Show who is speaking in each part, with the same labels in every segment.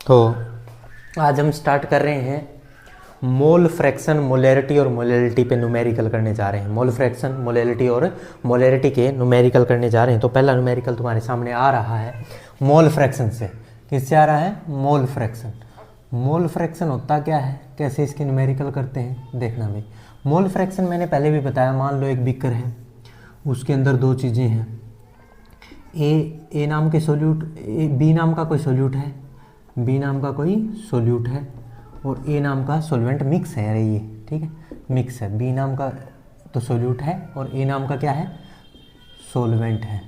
Speaker 1: तो आज हम स्टार्ट कर रहे हैं मोल फ्रैक्शन, मोलैरिटी और मोलैरिटी पे न्यूमेरिकल करने जा रहे हैं। मोल फ्रैक्शन, मोलैरिटी और मोलैरिटी के न्यूमेरिकल करने जा रहे हैं। तो पहला न्यूमेरिकल तुम्हारे सामने आ रहा है मोल फ्रैक्शन से। किससे आ रहा है? Mole fraction. मोल फ्रैक्शन होता क्या है, कैसे इसके न्यूमेरिकल करते हैं देखना भाई। मोल फ्रैक्शन मैंने पहले भी बताया। मान लो एक बीकर है, उसके अंदर दो चीज़ें हैं, ए नाम के सोल्यूट, बी नाम का कोई सोल्यूट है, बी नाम का कोई सोल्यूट है और ए नाम का सोल्वेंट मिक्स है। अरे ये ठीक है, मिक्स है। बी नाम का तो सोल्यूट है और ए नाम का क्या है? सोल्वेंट है,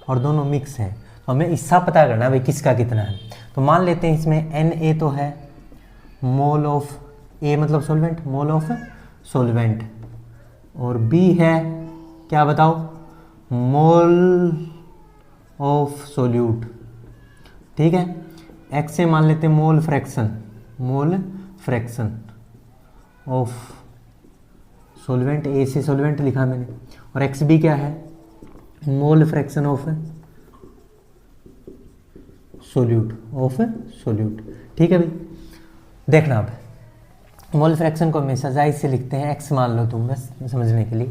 Speaker 1: और दोनों मिक्स है। तो हमें हिस्सा पता करना है भाई किसका कितना है। तो मान लेते हैं इसमें एन ए तो है, मोल ऑफ ए मतलब सोल्वेंट, मोल ऑफ सोल्वेंट, और बी है क्या बताओ? Mole of solute. ठीक है, एक्स से मान लेते हैं mole fraction, mole fraction of solvent, A से सोल्वेंट लिखा मैंने, और एक्स बी क्या है? Mole fraction of solute, of solute. ठीक है भाई, देखना अब मोल फ्रैक्शन को हमेशा जायज से लिखते हैं, एक्स मान लो तुम बस समझने के लिए।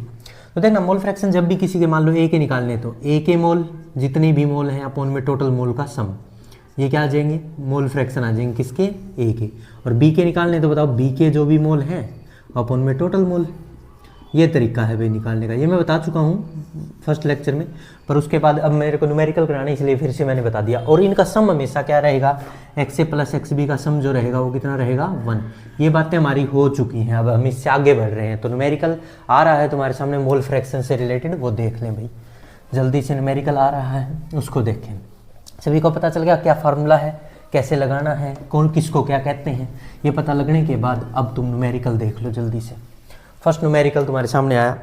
Speaker 1: तो देखना मोल फ्रैक्शन जब भी किसी के मान लो ए के निकालने, तो ए के मोल जितने भी मोल हैं अपॉन में टोटल मोल का सम, ये क्या आ जाएंगे? मोल फ्रैक्शन आ जाएंगे किसके? ए के। और बी के निकालने तो बताओ बी के जो भी मोल हैं अपॉन में टोटल मोल। ये तरीका है भाई निकालने का, ये मैं बता चुका हूँ फर्स्ट लेक्चर में, पर उसके बाद अब मेरे को न्यूमेरिकल कराना इसलिए फिर से मैंने बता दिया। और इनका सम हमेशा क्या रहेगा? एक्स ए प्लस एक्स बी का सम जो रहेगा वो कितना रहेगा? 1। ये बातें हमारी हो चुकी हैं, अब हम इससे आगे बढ़ रहे हैं। तो न्यूमेरिकल आ रहा है तुम्हारे सामने मोल फ्रैक्शन से रिलेटेड, वो देख लें भाई। जल्दी से न्यूमेरिकल आ रहा है, उसको देखें। सभी को पता चल गया क्या फार्मूला है, कैसे लगाना है, कौन किसको क्या कहते हैं। ये पता लगने के बाद अब तुम न्यूमेरिकल देख लो जल्दी से। फर्स्ट न्यूमेरिकल तुम्हारे सामने आया।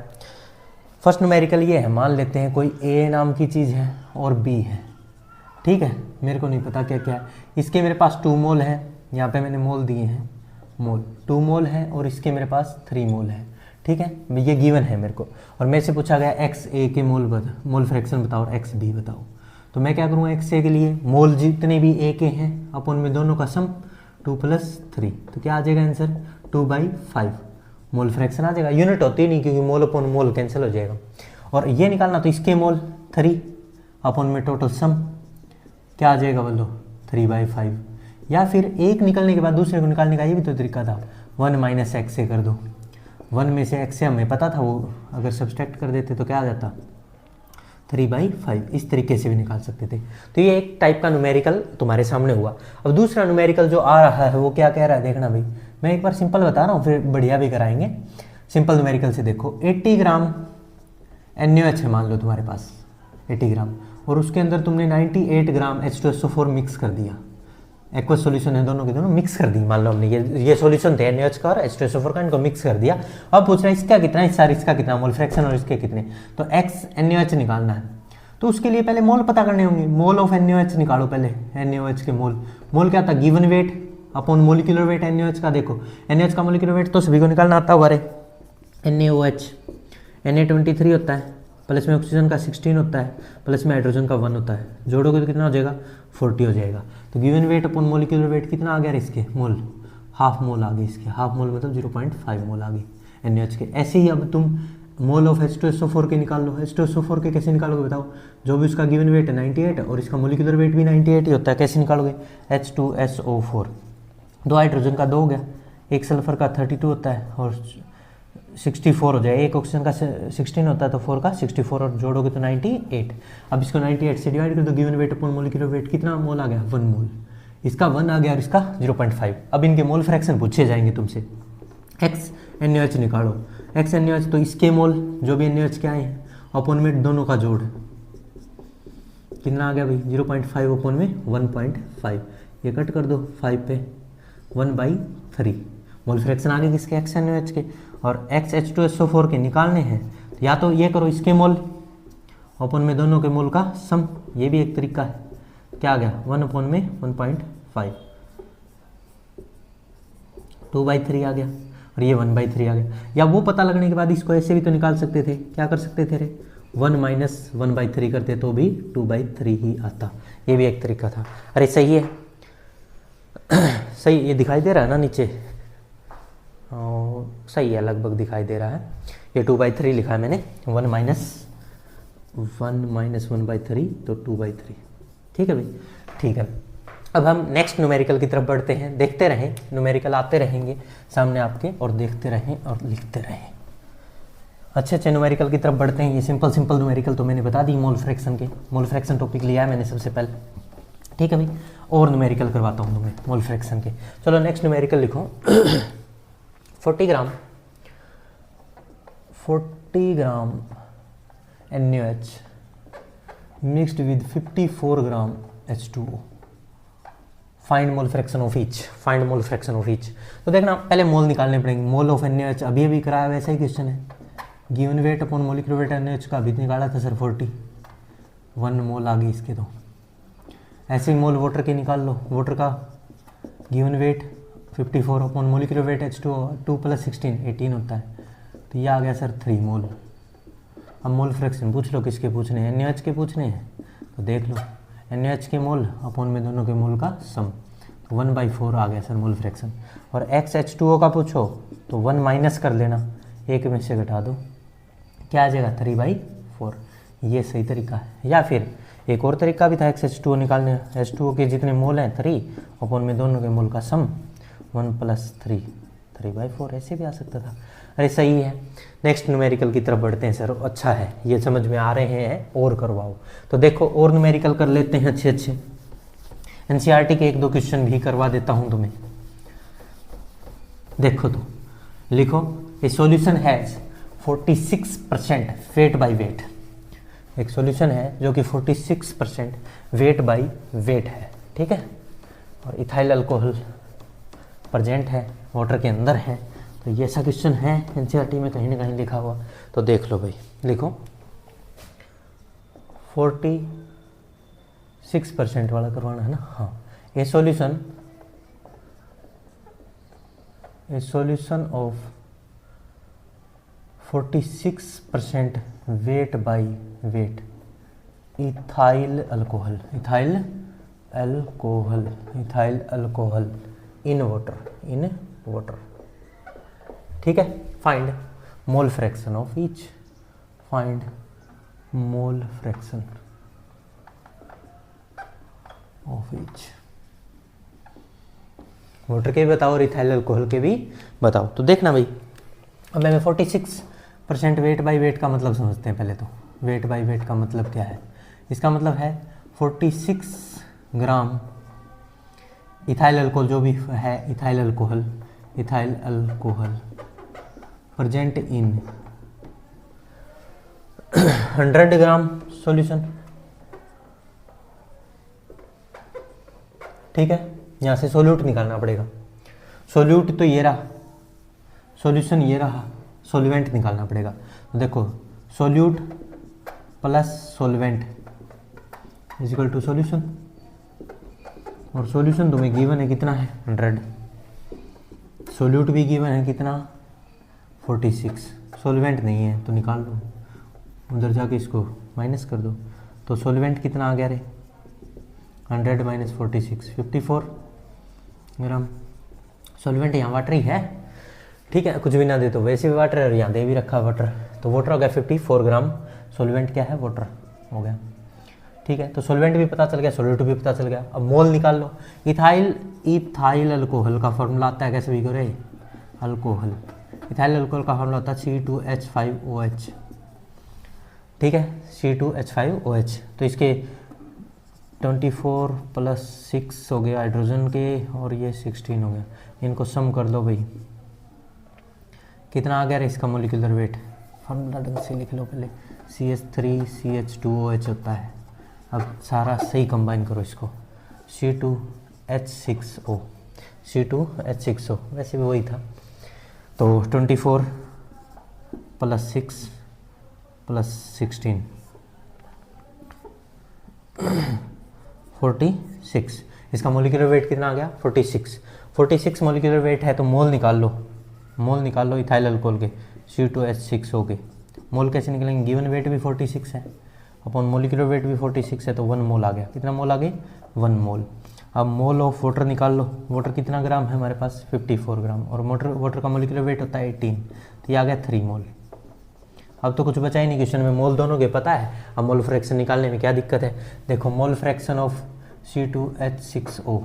Speaker 1: फर्स्ट न्यूमेरिकल ये है, मान लेते हैं कोई ए नाम की चीज़ है और बी है। ठीक है, मेरे को नहीं पता क्या क्या है। इसके मेरे पास 2 मोल है, यहाँ पे मैंने मोल दिए हैं, मोल 2 मोल है, और इसके मेरे पास 3 मोल है। ठीक है, ये गिवन है मेरे को, और मेरे से पूछा गया एक्स ए के मोल फ्रैक्शन बताओ और एक्स बी बताओ। तो मैं क्या करूँगा? एक्स ए के लिए मोल जितने भी ए के हैं अपन में दोनों का सम 2 + 3, तो क्या आ जाएगा आंसर? 2/5 मोल फ्रैक्शन आ जाएगा। यूनिट होती नहीं क्योंकि मोल अपॉन मोल कैंसिल हो जाएगा। और ये निकालना तो इसके मोल 3 अपॉन में टोटल सम क्या आ जाएगा बोलो? 3/5। या फिर एक निकलने के बाद दूसरे को निकालने का ये भी तो तरीका था, 1 - x से कर दो। 1 में से x से हमें पता था, वो अगर सब्सट्रैक्ट कर देते तो क्या आ जाता? 3/5। इस तरीके से भी निकाल सकते थे। तो ये एक टाइप का न्यूमेरिकल तुम्हारे सामने हुआ। अब दूसरा न्यूमेरिकल जो आ रहा है वो क्या कह रहा है देखना भाई। मैं एक बार सिंपल बता रहा हूँ, फिर बढ़िया भी कराएंगे। सिंपल न्यूमेरिकल से देखो, 80 ग्राम NaOH है मान लो तुम्हारे पास, 80 ग्राम, और उसके अंदर तुमने 98 ग्राम H2SO4 मिक्स कर दिया। एक्वस सॉल्यूशन है, दोनों के दोनों मिक्स कर दी। मान लो हमने ये सॉल्यूशन थे NaOH का और H2SO4 का, इनको मिक्स कर दिया। अब पूछ रहा है इसका कितना हिस्सा, इसका कितना मोल फ्रैक्शन और इसके कितने। तो x NaOH निकालना है, तो उसके लिए पहले मोल पता करने होंगे। मोल ऑफ NaOH निकालो पहले, NaOH के मोल। मोल क्या था? Given weight upon molecular wait NaOH का। देखो NaOH का मोलिकुलर वेट तो सभी को निकालना आता होगा। NaOH Na23 होता है, प्लस में ऑक्सीजन का 16 होता है, प्लस में हाइड्रोजन का 1 होता है। जोड़ोगे तो कितना हो जाएगा? 40 हो जाएगा। तो given weight upon molecular wait कितना आ गया इसके? मोल, हाफ मोल आ गए इसके। हाफ मोल मतलब 0.5 मोल आ गए NaOH के। ऐसे ही अब तुम मोल ऑफ H2SO4 के निकाल लो। H2SO4 के कैसे निकालोगे बताओ? जो भी उसका गिवन वेट है 98 और इसका मोलिकुलर वेट भी 98 ही होता है। कैसे निकालोगे? H2SO4, 2 हाइड्रोजन का 2 हो गया, एक सल्फर का 32 होता है और 64 हो जाए। एक ऑक्सीजन का 16 होता है तो 4 का 64, और जोड़ोगे तो 98। अब इसको 98 से डिवाइड कर दो। Given weight upon molecular wait कितना मोल आ गया? 1 मोल। इसका 1 आ गया और इसका 0.5। अब इनके मोल फ्रैक्शन पूछे जाएंगे तुमसे। एक्स NaOH निकालो। एक्स NaOH तो इसके मोल जो भी NaOH के आए हैं अपॉन में दोनों का जोड़ कितना आ गया भाई? 0.5 अपॉन में 1.5। ये कट कर दो 5 पे, 1/3 मोल फ्रैक्शन आ गए किसके? एक्स NaOH के। और एक्स H2SO4 के निकालने हैं तो या तो ये करो, इसके मोल अपॉन में दोनों के मोल का सम, ये भी एक तरीका है। क्या आ गया? 1 अपॉन में 1.5, 2/3 आ गया, और ये 1/3 आ गया। या वो पता लगने के बाद इसको ऐसे भी तो निकाल सकते थे। क्या कर सकते थे रे? 1 - 1/3 करते तो भी 2/3 ही आता। ये भी एक तरीका था। अरे सही है, सही ये दिखाई दे रहा है ना नीचे, सही है, लगभग दिखाई दे रहा है। ये 2/3 लिखा है मैंने, 1 माइनस 1/3 तो 2/3। ठीक है भाई, ठीक है। अब हम नेक्स्ट न्यूमेरिकल की तरफ बढ़ते हैं। देखते रहें, न्यूमेरिकल आते रहेंगे सामने आपके, और देखते रहें और लिखते रहें। अच्छे अच्छे न्यूमेरिकल की तरफ बढ़ते हैं। ये सिंपल न्यूमेरिकल तो मैंने बता दी, मोल फ्रैक्शन के, मोल फ्रैक्शन टॉपिक लिया है मैंने सबसे पहले। ठीक है भाई, और न्यूमेरिकल करवाता हूँ तुम्हें मोल फ्रैक्शन के। चलो नेक्स्ट न्यूमेरिकल लिखो। 40 ग्राम NaOH mixed with 54 gram H2O। Find mole fraction of each, find mole fraction of each. तो देखना पहले मोल निकालने पड़ेंगे। मोल ऑफ NaOH अभी कराया, वैसा ही क्वेश्चन है। Given weight upon molecular wait NaOH का अभी निकाला था सर 40, 1 मोल आ गई इसके। तो ऐसे ही मोल वाटर के निकाल लो। वाटर का given weight 54 upon molecular wait H2O 2 + 16 18 होता है। तो ये आ गया सर 3 मोल। अब मोल फ्रैक्शन पूछ लो, किसके पूछने हैं? NaOH के पूछने हैं। तो देख लो, NaOH के मोल अपॉन में दोनों के मोल का सम, 1/4 आ गया सर मोल फ्रैक्शन। और H2O का पूछो तो 1 माइनस कर लेना, एक में से घटा दो, क्या आ जाएगा? 3/4। ये सही तरीका है। या फिर एक और तरीका भी था H2O निकालने। H2O के जितने मोल हैं 3 अपॉन में दोनों के मोल का सम 1 + 3 3/4, ऐसे भी आ सकता था। अरे सही है। नेक्स्ट न्यूमेरिकल की तरफ बढ़ते हैं सर। अच्छा है, ये समझ में आ रहे हैं, और करवाओ। तो देखो और न्यूमेरिकल कर लेते हैं अच्छे अच्छे। NCERT के 1-2 क्वेश्चन भी करवा देता हूँ तुम्हें। देखो तो लिखो, ए solution has 46% weight by wait. एक सॉल्यूशन है जो कि 46% वेट बाई वेट है। ठीक है, और इथाइल अल्कोहल प्रेजेंट है, वाटर के अंदर है। तो ये ऐसा क्वेश्चन है NCERT में कहीं ना कहीं लिखा हुआ। तो देख लो भाई, लिखो 46% वाला करवाना है ना। हाँ, ए solution of 46% weight by wait ethyl alcohol in water. ठीक है, find mole fraction of each, find mole fraction of each. Water के भी बताओ और इथाइल अल्कोहल के भी बताओ। तो देखना भाई, अब मैं 46% वेट बाई वेट का मतलब समझते हैं पहले। तो वेट बाई वेट का मतलब क्या है? इसका मतलब है 46 ग्राम इथाइल अल्कोहल, जो भी है ethyl alcohol present in 100 gram solution. ठीक है, यहाँ से सोल्यूट निकालना पड़ेगा। सोल्यूट तो ये रहा, सॉल्यूशन ये रहा, सॉल्वेंट निकालना पड़ेगा। तो देखो, solute plus solvent is equal to solution. और सॉल्यूशन तुम्हें गिवन है कितना है? 100। सोल्यूट भी गिवन है कितना? 46। सॉल्वेंट नहीं है तो निकाल लो, उधर जाके इसको माइनस कर दो। तो सॉल्वेंट कितना आ गया रे? 100 माइनस 46 54 ग्राम। सॉल्वेंट यहाँ वाटर ही है। ठीक है, कुछ भी ना दे तो वैसे भी वाटर है, और यहाँ दे भी रखा वाटर। तो वाटर हो गया 54 ग्राम। सॉल्वेंट क्या है? वाटर हो गया। ठीक है, तो सॉल्वेंट भी पता चल गया, सोल्यूट भी पता चल गया। अब मोल निकाल लो। इथाइल अल्कोहल का फॉर्मूला आता है कैसे भी करे? अल्कोहल, इथाइल अल्कोहल का फॉर्मूला होता है C2H5OH। ठीक है, C2H5OH। तो इसके 24 + 6 हो गया हाइड्रोजन के, और ये 16 हो गया। इनको सम कर दो भाई, कितना आ गया इसका मोलिकुलर वेट? फॉर्मूला ढंग से लिख लो पहले। CH3CH2OH होता है। अब सारा सही कंबाइन करो इसको। C2H6O, वैसे भी वही था। तो 24 + 6 + 16 46। इसका मोलिकुलर वेट कितना आ गया? 46 मोलिकुलर वेट है। तो मोल निकाल लो, इथाइल अल्कोहल के C2H6O के। मोल कैसे निकलेंगे? गिवन वेट भी 46 है, अपॉन मोलिकुलर वेट भी 46 है, तो 1 मोल आ गया। कितना मोल आ गई? 1 मोल। अब मोल ऑफ वाटर निकाल लो। वाटर कितना ग्राम है हमारे पास 54 ग्राम, और वाटर का मोलिकुलर वेट होता है 18, तो ये आ गया 3 मोल। अब तो कुछ बचा ही नहीं क्वेश्चन में, मोल दोनों के पता है, अब मोल फ्रैक्शन निकालने में क्या दिक्कत है। देखो मोल फ्रैक्शन ऑफ C2H6O,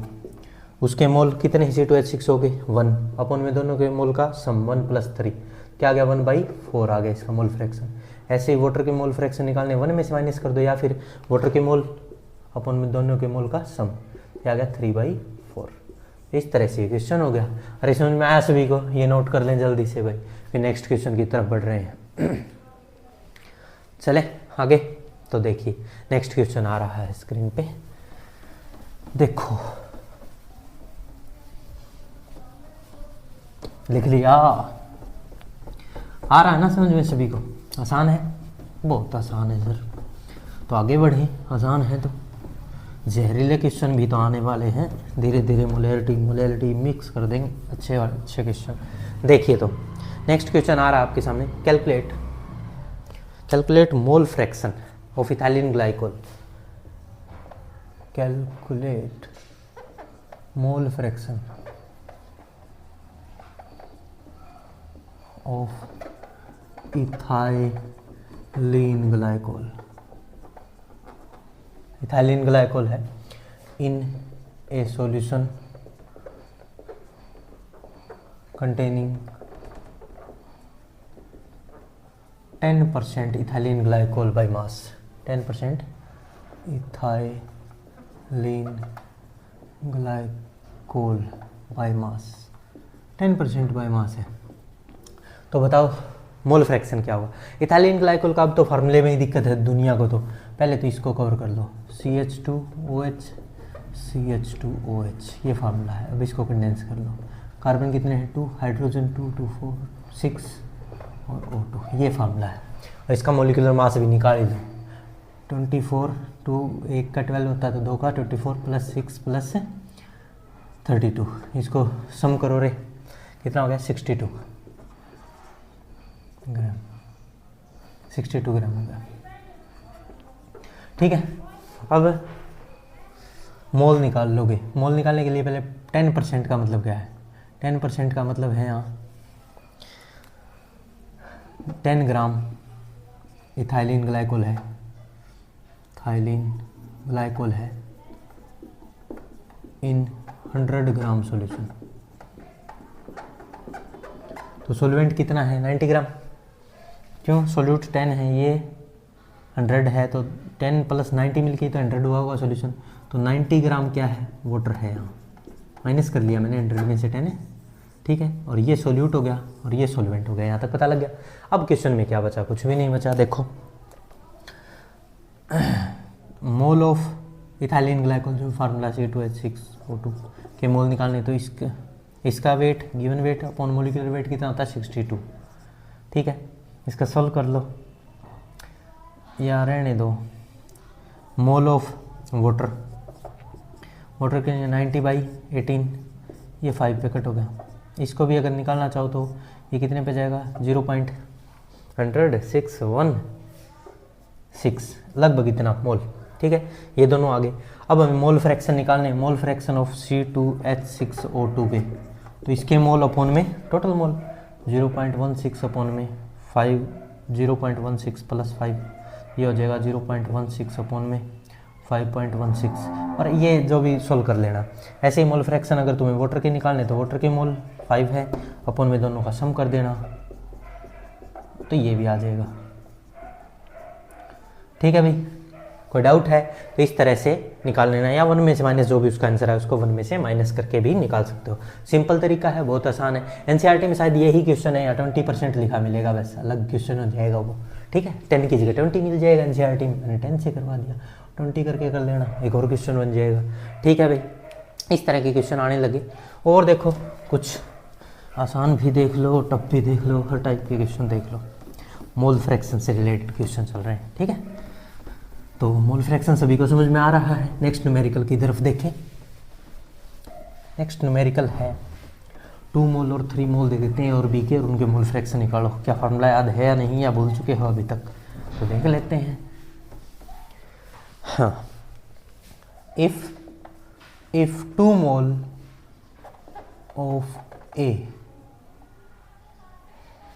Speaker 1: उसके मोल कितने C2H6O के 1, अपन में दोनों के मोल का सम 1 + 3, क्या आ गया 1/4 आ गया इसका मोल फ्रैक्शन। ऐसे ही वाटर के मोल फ्रैक्शन निकालने 1 में से माइनस कर दो, या फिर वाटर के मोल अपन में दोनों के मोल का सम, क्या आ गया 3/4। इस तरह से क्वेश्चन हो गया। अरे समझ में आया सभी को, ये नोट कर लें जल्दी से भाई, फिर नेक्स्ट क्वेश्चन की तरफ बढ़ रहे हैं। चले आगे, तो देखिए नेक्स्ट क्वेश्चन आ रहा है स्क्रीन पे, देखो लिख लिया, आ रहा है ना समझ में सभी को, आसान है, बहुत आसान है सर। तो आगे बढ़े, आसान है तो जहरीले क्वेश्चन भी तो आने वाले हैं, धीरे धीरे मोलैरिटी मिक्स कर देंगे, अच्छे क्वेश्चन। देखिए तो नेक्स्ट क्वेश्चन आ रहा है आपके सामने, calculate mole fraction of ethylene glycol. Calculate mole fraction of ethylene glycol. Ethylene glycol है in a solution containing 10% ethylene glycol by mass, 10% ethylene glycol by mass, 10% by mass है। तो बताओ मोल फ्रैक्शन क्या होगा इथाइलिन ग्लाइकोल का। अब तो फार्मूले में ही दिक्कत है दुनिया को, तो पहले तो इसको कवर कर लो, CH2OH CH2OH ये फार्मूला है। अब इसको कंडेंस कर लो, कार्बन कितने हैं 2, हाइड्रोजन 2 2 4 6 और O2, ये फार्मूला है। और इसका मोलिकुलर मास भी निकाल ही लो, 24 2 1 का 12 होता है तो 2 का 24 + 6 + 32, इसको सम करो रे, कितना हो गया 62 ग्राम, 62 ग्राम हो गया। ठीक है, अब मोल निकाल लोगे। मोल निकालने के लिए पहले 10% का मतलब क्या है, 10% का मतलब है यहाँ 10 ग्राम इथाइलिन ग्लाइकोल है, इथाइलिन ग्लाइकोल है इन 100 ग्राम सॉल्यूशन। तो सॉल्वेंट कितना है 90 ग्राम, क्यों सोल्यूट 10 है, ये 100 है, तो 10 + 90 मिलके तो 100 हुआ होगा सॉल्यूशन। तो 90 ग्राम क्या है वाटर है, यहाँ माइनस कर लिया मैंने 100 में से 10 है, ठीक है। और ये सोल्यूट हो गया और ये सॉल्वेंट हो गया, यहाँ तक पता लग गया। अब क्वेश्चन में क्या बचा, कुछ भी नहीं बचा। देखो मोल ऑफ इथाइलिन ग्लाइकोल जो फार्मूला C2H6O2 के मोल निकालने, तो इसका wait given weight upon molecular wait कितना होता है 62, ठीक है। इसका सॉल्व कर लो या रहने दो। मोल ऑफ वाटर के 90/18, ये 5 पे कट हो गया। इसको भी अगर निकालना चाहो तो ये कितने पे जाएगा 0.10616 लगभग इतना मोल, ठीक है। ये दोनों आगे। अब हमें मोल फ्रैक्शन निकालने, मोल फ्रैक्शन ऑफ C2H6O2 पे, तो इसके मोल अपॉन में टोटल मोल 0.16 अपॉन में 5, 0.16 + 5 ये हो जाएगा 0.16 अपॉन में 5.16, और ये जो भी सोल्व कर लेना। ऐसे ही मोल फ्रैक्शन अगर तुम्हें वाटर के निकालने तो वाटर के मोल 5 है, अपॉन में दोनों का सम कर देना, तो ये भी आ जाएगा, ठीक है भाई। कोई डाउट है तो इस तरह से निकाल लेना, या 1 में से माइनस जो भी उसका आंसर है उसको 1 में से माइनस करके भी निकाल सकते हो। सिंपल तरीका है, बहुत आसान है। एनसीईआरटी में शायद यही क्वेश्चन है, या 20% लिखा मिलेगा, बस अलग क्वेश्चन हो जाएगा वो, ठीक है। 10 की जगह 20 मिल जाएगा एनसीईआरटी में, मैंने 10 से करवा दिया, 20 करके कर लेना, एक और क्वेश्चन बन जाएगा, ठीक है भाई। इस तरह के क्वेश्चन आने लगे। और देखो कुछ आसान भी देख लो, टफ भी देख लो, हर टाइप के क्वेश्चन देख लो। मोल फ्रैक्शन से रिलेटेड क्वेश्चन चल रहे हैं, ठीक है। तो मोल फ्रैक्शन सभी को समझ में आ रहा है। नेक्स्ट न्यूमेरिकल की तरफ देखें। नेक्स्ट न्यूमेरिकल है 2 मोल और 3 मोल दे देते हैं और बी के, और उनके मोल फ्रैक्शन निकालो। क्या फार्मूला याद है या नहीं, या भूल चुके हो अभी तक, तो देख लेते हैं। हाँ, if if 2 mole of A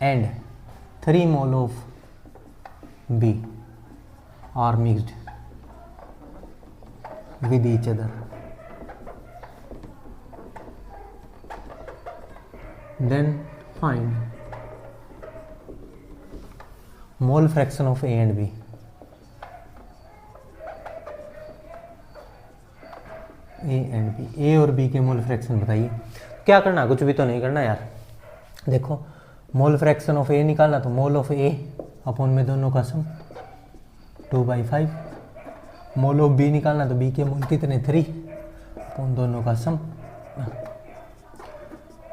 Speaker 1: and 3 mole of B are mixed with each other, then find mole fraction of A and B. A और B के मोल फ्रैक्शन बताइए। क्या करना, कुछ भी तो नहीं करना यार। देखो मोल फ्रैक्शन ऑफ A निकालना तो मोल ऑफ A अपॉन में दोनों का सम 2/5, मोल ऑफ बी निकालना तो बी के मोल कितने 3 अपॉन दोनों का सम।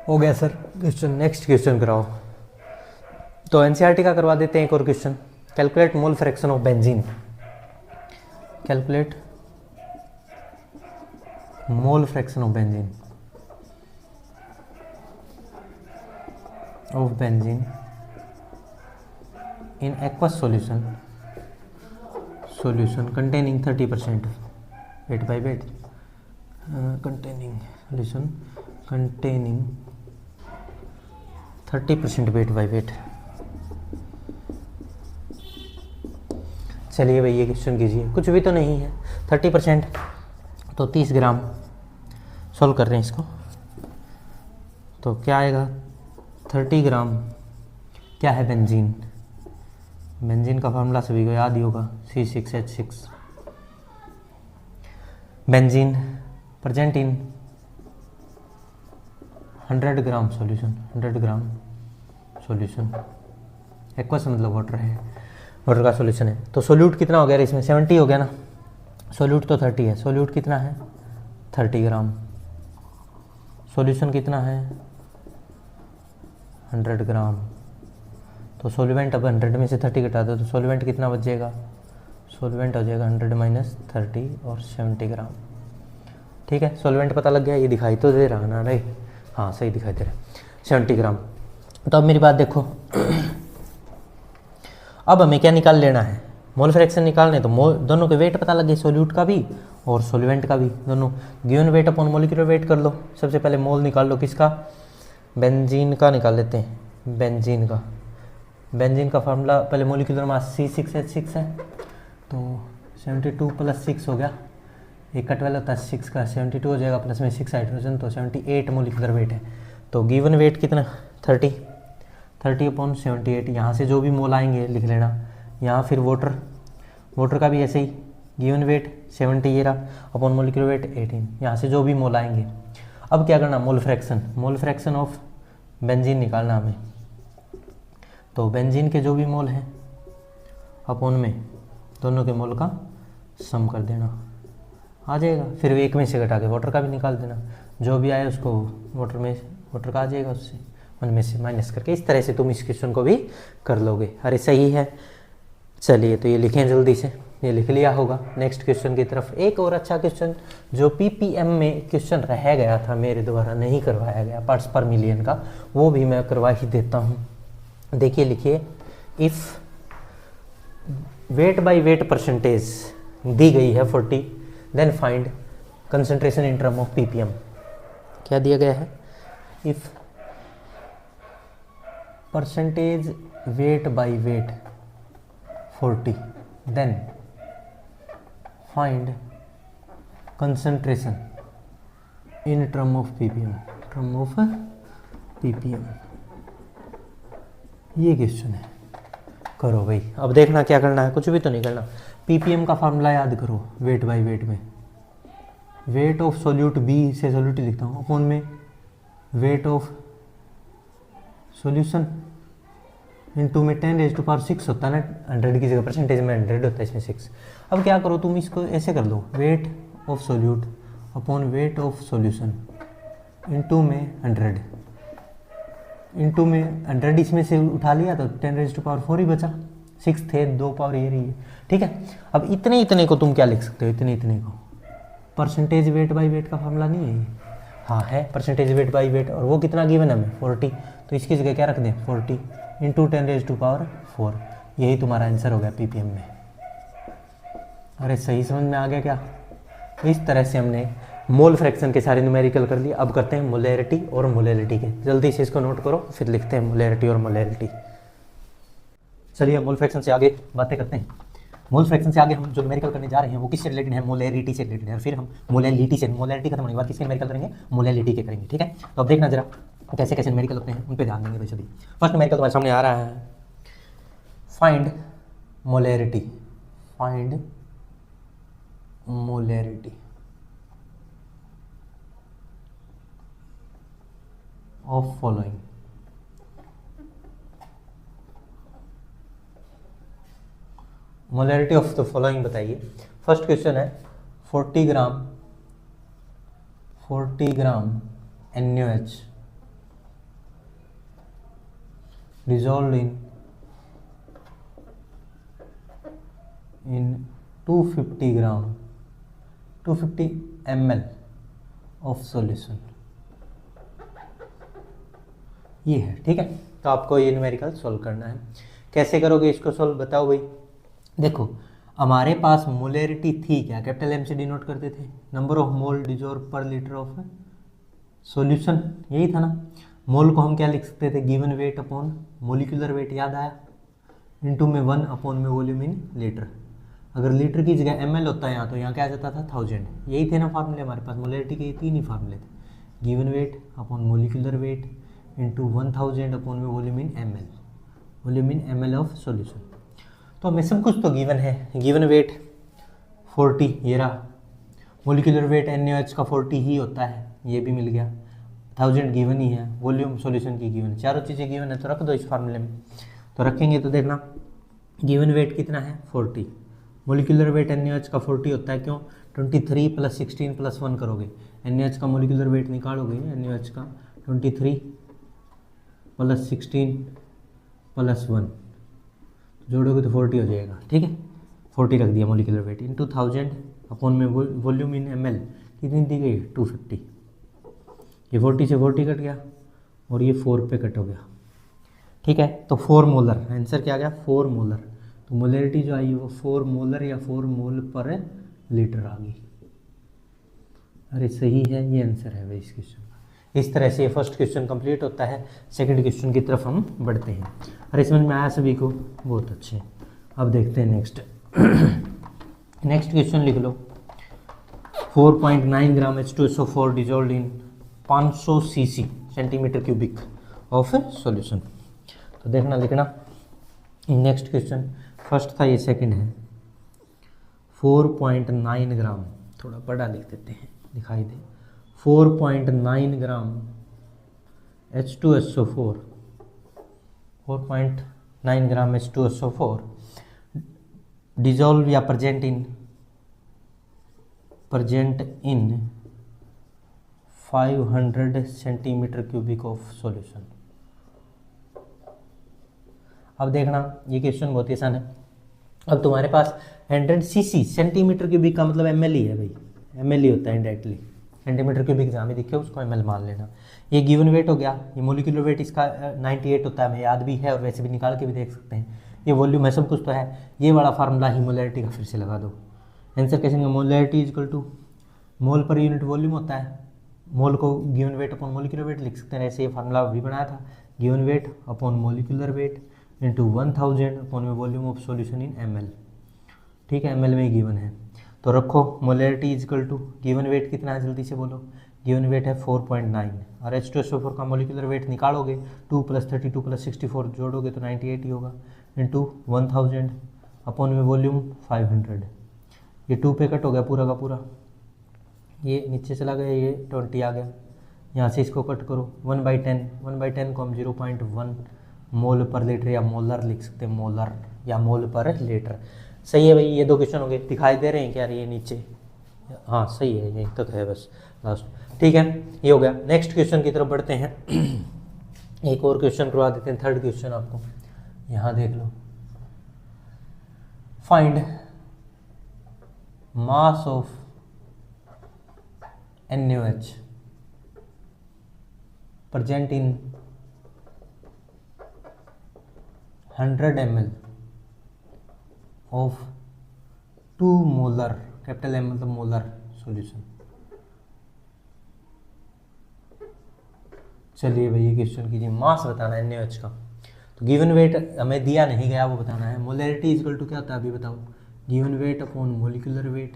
Speaker 1: हो गया सर क्वेश्चन। नेक्स्ट क्वेश्चन कराओ। तो एनसीईआरटी का करवा देते हैं एक और question. Calculate mole fraction of benzene. Calculate mole fraction of benzene in aqueous solution containing 30% weight by weight, containing solution containing 30% weight by weight। चलिए भाई ये क्वेश्चन कीजिए, कुछ भी तो नहीं है। 30% तो 30 ग्राम। सॉल्व कर रहे हैं इसको तो क्या आएगा, 30 ग्राम क्या है बेंजीन। बेंजीन का फार्मूला सभी को याद ही होगा, C6H6। Benzene present in 100 gram solution, 100 gram solution. Aqueous मतलब वाटर है, वाटर का सॉल्यूशन है। तो सोल्यूट कितना हो गया इसमें, 70 हो गया ना। सोल्यूट तो 30 है, सोल्यूट कितना है 30 ग्राम। सॉल्यूशन कितना है 100 ग्राम। तो सॉल्वेंट अब 100 में से 30 घटा दो तो सॉल्वेंट कितना बचेगा, सॉल्वेंट हो जाएगा 100 माइनस 30 और 70 ग्राम। ठीक है, सॉल्वेंट पता लग गया। ये दिखाई तो दे रहा ना रे, हाँ सही दिखाई दे रहा है 70 ग्राम। तो अब मेरी बात देखो, अब हमें क्या निकाल लेना है, मोल फ्रैक्शन निकालने। तो दोनों के वेट पता लग गए, सोल्यूट का भी और सॉल्वेंट का भी। दोनों given weight upon molecular wait कर लो। सबसे पहले मोल निकाल लो, किसका, बेंजीन का निकाल लेते हैं। बेंजीन का फार्मूला पहले मोलिकुलर मास C6H6 है, तो 72 + 6 हो गया। एक का 12 होता है 6 का 72 हो जाएगा, प्लस में 6 हाइड्रोजन तो 78 मोलिकुलर वेट है। तो गिवन वेट कितना 30 अपॉन 78। यहाँ से जो भी मोल आएंगे लिख लेना। यहाँ फिर वाटर का भी ऐसे ही, गिवन वेट 70 ये रहा अपॉन मोलिकुलर वेट 18। यहाँ से जो भी मोल आएंगे। अब क्या करना, मोल फ्रैक्शन ऑफ बेंजीन निकालना हमें। तो बेंजीन के जो भी मोल हैं अपॉन में दोनों के मोल का सम कर देना, आ जाएगा। फिर एक में से घटा के वाटर का भी निकाल देना, जो भी आए उसको वाटर का आ जाएगा, उससे 1 में से माइनस करके। इस तरह से तुम इस क्वेश्चन को भी कर लोगे। अरे सही है। चलिए तो ये लिखें जल्दी से, ये लिख लिया होगा। नेक्स्ट क्वेश्चन की तरफ। एक और अच्छा क्वेश्चन जो पीपीएम में क्वेश्चन रह गया था, मेरे द्वारा नहीं करवाया गया, पार्ट्स पर मिलियन का, वो भी मैं करवा ही देता हूँ। देखिए लिखिए, if weight by weight percentage दी गई है 40, then find concentration in term of ppm. क्या दिया गया है, if percentage weight by weight 40, then find concentration in term of ppm. ये क्वेश्चन है, करो भाई। अब देखना क्या करना है, कुछ भी तो नहीं करना। पीपीएम का फार्मूला याद करो, वेट बाय वेट में वेट ऑफ सोल्यूट बी से सोल्यूट लिखता हूँ अपॉन में वेट ऑफ सॉल्यूशन इनटू में 10⁻6 होता है ना, 100 की जगह परसेंटेज में 100 होता है, इसमें 6। अब क्या करो तुम, इसको ऐसे कर दो, weight of solute upon weight of solution into में 100 इनटू में 100 इसमें से उठा लिया तो 10⁻4 ही बचा, 6 थे 2 पावर ये रही है। ठीक है, अब इतने को तुम क्या लिख सकते हो, इतने को परसेंटेज वेट बाय वेट का फार्मूला नहीं है ये, हाँ है परसेंटेज वेट बाय वेट, और वो कितना गिवन है हमें 40, तो इसकी जगह क्या रख दें 40 इंटू 10⁻4। यही तुम्हारा आंसर हो गया पीपीएम में। अरे सही समझ में आ गया क्या। इस तरह से हमने मोल फ्रैक्शन के सारे न्यूमेरिकल कर लिए, अब करते हैं मोलैरिटी और मोलैरिटी के। जल्दी से इसको नोट करो, फिर लिखते हैं मोलैरिटी और मोलैरिटी। चलिए मोल फ्रैक्शन से आगे बातें करते हैं। मोल फ्रैक्शन से आगे हम जो न्यूमेरिकल करने जा रहे हैं वो किससे रिलेटेड है? मोलैरिटी से रिलेटेड है। फिर हम मोलैलिटी से, मोलैरिटी खत्म होने के बाद किसके न्यूमेरिकल करेंगे? मोलैलिटी के करेंगे, ठीक है। तो अब देखना जरा कैसे कैसे न्यूमेरिकल होते हैं, उन पर ध्यान देंगे भाई सभी। फर्स्ट न्यूमेरिकल तुम्हारे सामने आ रहा है, find molarity, find molarity of following. Molarity of the following बताइए। फर्स्ट क्वेश्चन है 40 ग्राम NaOH dissolved in 250 ml of solution। ये है, ठीक है। तो आपको ये न्यूमेरिकल सॉल्व करना है। कैसे करोगे इसको सॉल्व, बताओ भाई। देखो हमारे पास मोलैरिटी थी क्या? कैपिटल M से डिनोट करते थे, नंबर ऑफ मोल डिजॉल्व पर लीटर ऑफ सॉल्यूशन, यही था ना। मोल को हम क्या लिख सकते थे? Given weight upon molecular wait, याद आया? इनटू में 1 अपॉन में वॉल्यूम इन लीटर। अगर लीटर की जगह ml होता है यहाँ, तो यहाँ क्या आ जाता था? 1000। यही थे ना फार्मूले हमारे पास। मोलैरिटी के ये 3 ही फार्मूले थे, given weight upon molecular weight into 1000 upon में volume in ml, volume in ml of solution. तो हमें सब कुछ तो गिवन है। गिवन वेट 40 ये रहा, मोलिकुलर वेट NaOH का 40 ही होता है, ये भी मिल गया। 1000 गिवन ही है, वॉल्यूम सॉल्यूशन की गिवन, चारों चीज़ें गिवन है, तो रख दो इस फार्मूले में। तो रखेंगे तो देखना गिवन वेट कितना है? 40। मोलिकुलर वेट NaOH का 40 होता है, क्यों? 23 + 16 + 1 करोगे, NaOH का मोलिकुलर वेट निकालोगे, NaOH का 23 + 16 + 1 जोड़ोगे तो 40 हो जाएगा, ठीक है। 40 रख दिया मोलिकुलर वेट इंटू 1000 अपॉन में वॉल्यूम इन ml कितनी दी गई? 250। ये 40 से 40 कट गया और ये 4 पे कट हो गया, ठीक है। तो 4 मोलर, आंसर क्या आ गया? 4 मोलर। तो मोलैरिटी जो आई वो 4 मोलर या 4 मोल पर लीटर आ गई। अरे सही है, ये आंसर है भाई इस क्वेश्चन का। इस तरह से ये फर्स्ट क्वेश्चन कंप्लीट होता है। सेकंड क्वेश्चन की तरफ हम बढ़ते हैं। अरे समझ में आया सभी को? बहुत अच्छे। अब देखते हैं नेक्स्ट। नेक्स्ट क्वेश्चन लिख लो। 4.9 ग्राम H2SO4 dissolve in 500 cc centimetre cubic of solution. तो देखना लिखना नेक्स्ट क्वेश्चन। फर्स्ट था, ये सेकंड है। 4.9 ग्राम, थोड़ा बड़ा लिख देते हैं दिखाई दे। 4.9 ग्राम H2SO4, 4.9 ग्राम H2SO4 डिजॉल्व या present in 500 centimetre cubic of solution. अब देखना ये क्वेश्चन बहुत ही आसान है। अब तुम्हारे पास 100 cc, सेंटीमीटर क्यूबिक का मतलब ml ही है भाई, ml ही होता है इंडायरेक्टली। सेंटीमीटर क्यूबिक जहाँ भी दिखे उसको ml मान लेना। ये गिवन वेट हो गया, ये मोलिकुलर वेट इसका 98 होता है, हमें याद भी है और वैसे भी निकाल के भी देख सकते हैं। ये वॉल्यूम है, सब कुछ तो है। ये वाला फार्मूला ही मोलैरिटी का फिर से लगा दो। आंसर कैसे? Molarity equal to mole per unit volume होता है, मोल को given weight upon molecular weight लिख सकते हैं। ऐसे ये फार्मूला भी बनाया था, given weight upon molecular weight into 1000 upon में volume of solution in ml, ठीक है। ml में ही गिवन है, तो रखो molarity equal to given weight कितना है? जल्दी से बोलो। गिवन वेट है 4.9 और H2SO4 का मोलिकुलर वेट निकालोगे 2 + 32 + 64 जोड़ोगे तो 98 ही होगा, इंटू 1000 अपॉन में वॉल्यूम 500। ये 2 पे कट हो गया पूरा का पूरा, ये नीचे चला गया, ये 20 आ गया। यहाँ से इसको कट करो 1/10, 1/10 को हम 0.1 मोल पर लीटर या मोलर लिख सकते हैं, मोलर या मोल पर लीटर। सही है भाई। ये 2 क्वेश्चन हो गए, दिखाई दे रहे हैं क्या? ये नीचे, हाँ सही है, यहीं तक है बस लास्ट, ठीक है। ये हो गया। नेक्स्ट क्वेश्चन की तरफ बढ़ते हैं। एक और क्वेश्चन करवा देते हैं, थर्ड क्वेश्चन आपको यहाँ देख लो। Find mass of NaOH present in 100 ml of 2 molar, capital M मतलब मोलर सॉल्यूशन। चलिए भाई ये क्वेश्चन कीजिए, मास बताना है NaOH का। तो गिवन वेट हमें दिया नहीं गया, वो बताना है। मोलैरिटी इक्वल टू क्या होता है अभी बताओ, given weight upon molecular weight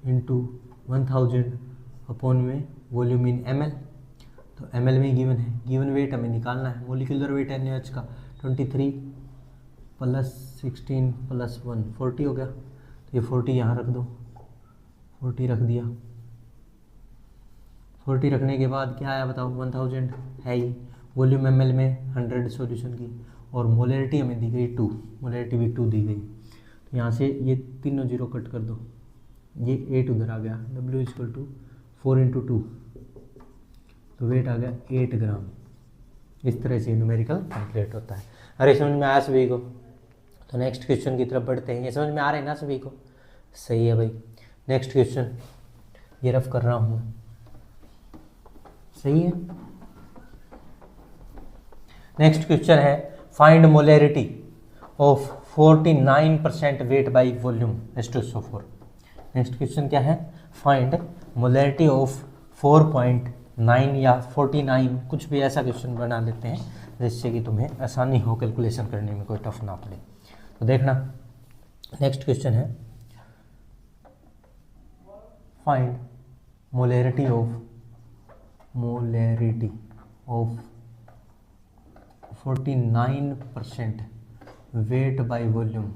Speaker 1: into 1000 upon में वॉल्यूम इन ml। तो ml में गिवन है, गिवन वेट हमें निकालना है। मोलिकुलर वेट NaOH का 23 + 16 + 1 40 हो गया। तो ये 40 यहाँ रख दो, 40 रख दिया। 40 रखने के बाद क्या आया बताओ, 1000 है ही, वॉल्यूम ml में 100 सॉल्यूशन की, और मोलैरिटी हमें दी गई 2, मोलैरिटी भी 2 दी गई। तो यहाँ से ये तीनों जीरो कट कर दो, ये 8 उधर आ गया। W = 4 × 2, तो वेट आ गया 8 ग्राम। इस तरह से न्यूमेरिकल कैलकुलेट होता है। अरे समझ में आया सभी को? तो नेक्स्ट क्वेश्चन की तरफ बढ़ते हैं। ये समझ में आ रहे हैं ना सभी को? सही है भाई। नेक्स्ट क्वेश्चन ये रफ कर रहा हूँ, सही है। नेक्स्ट क्वेश्चन है find molarity of 49% weight by volume H2SO4। Next question क्या है, फाइंड मोलैरिटी ऑफ 4.9 या 49, कुछ भी ऐसा क्वेश्चन बना लेते हैं जिससे कि तुम्हें आसानी हो कैलकुलेशन करने में, कोई टफ ना पड़े। तो देखना नेक्स्ट क्वेश्चन है find molarity of 49% weight by volume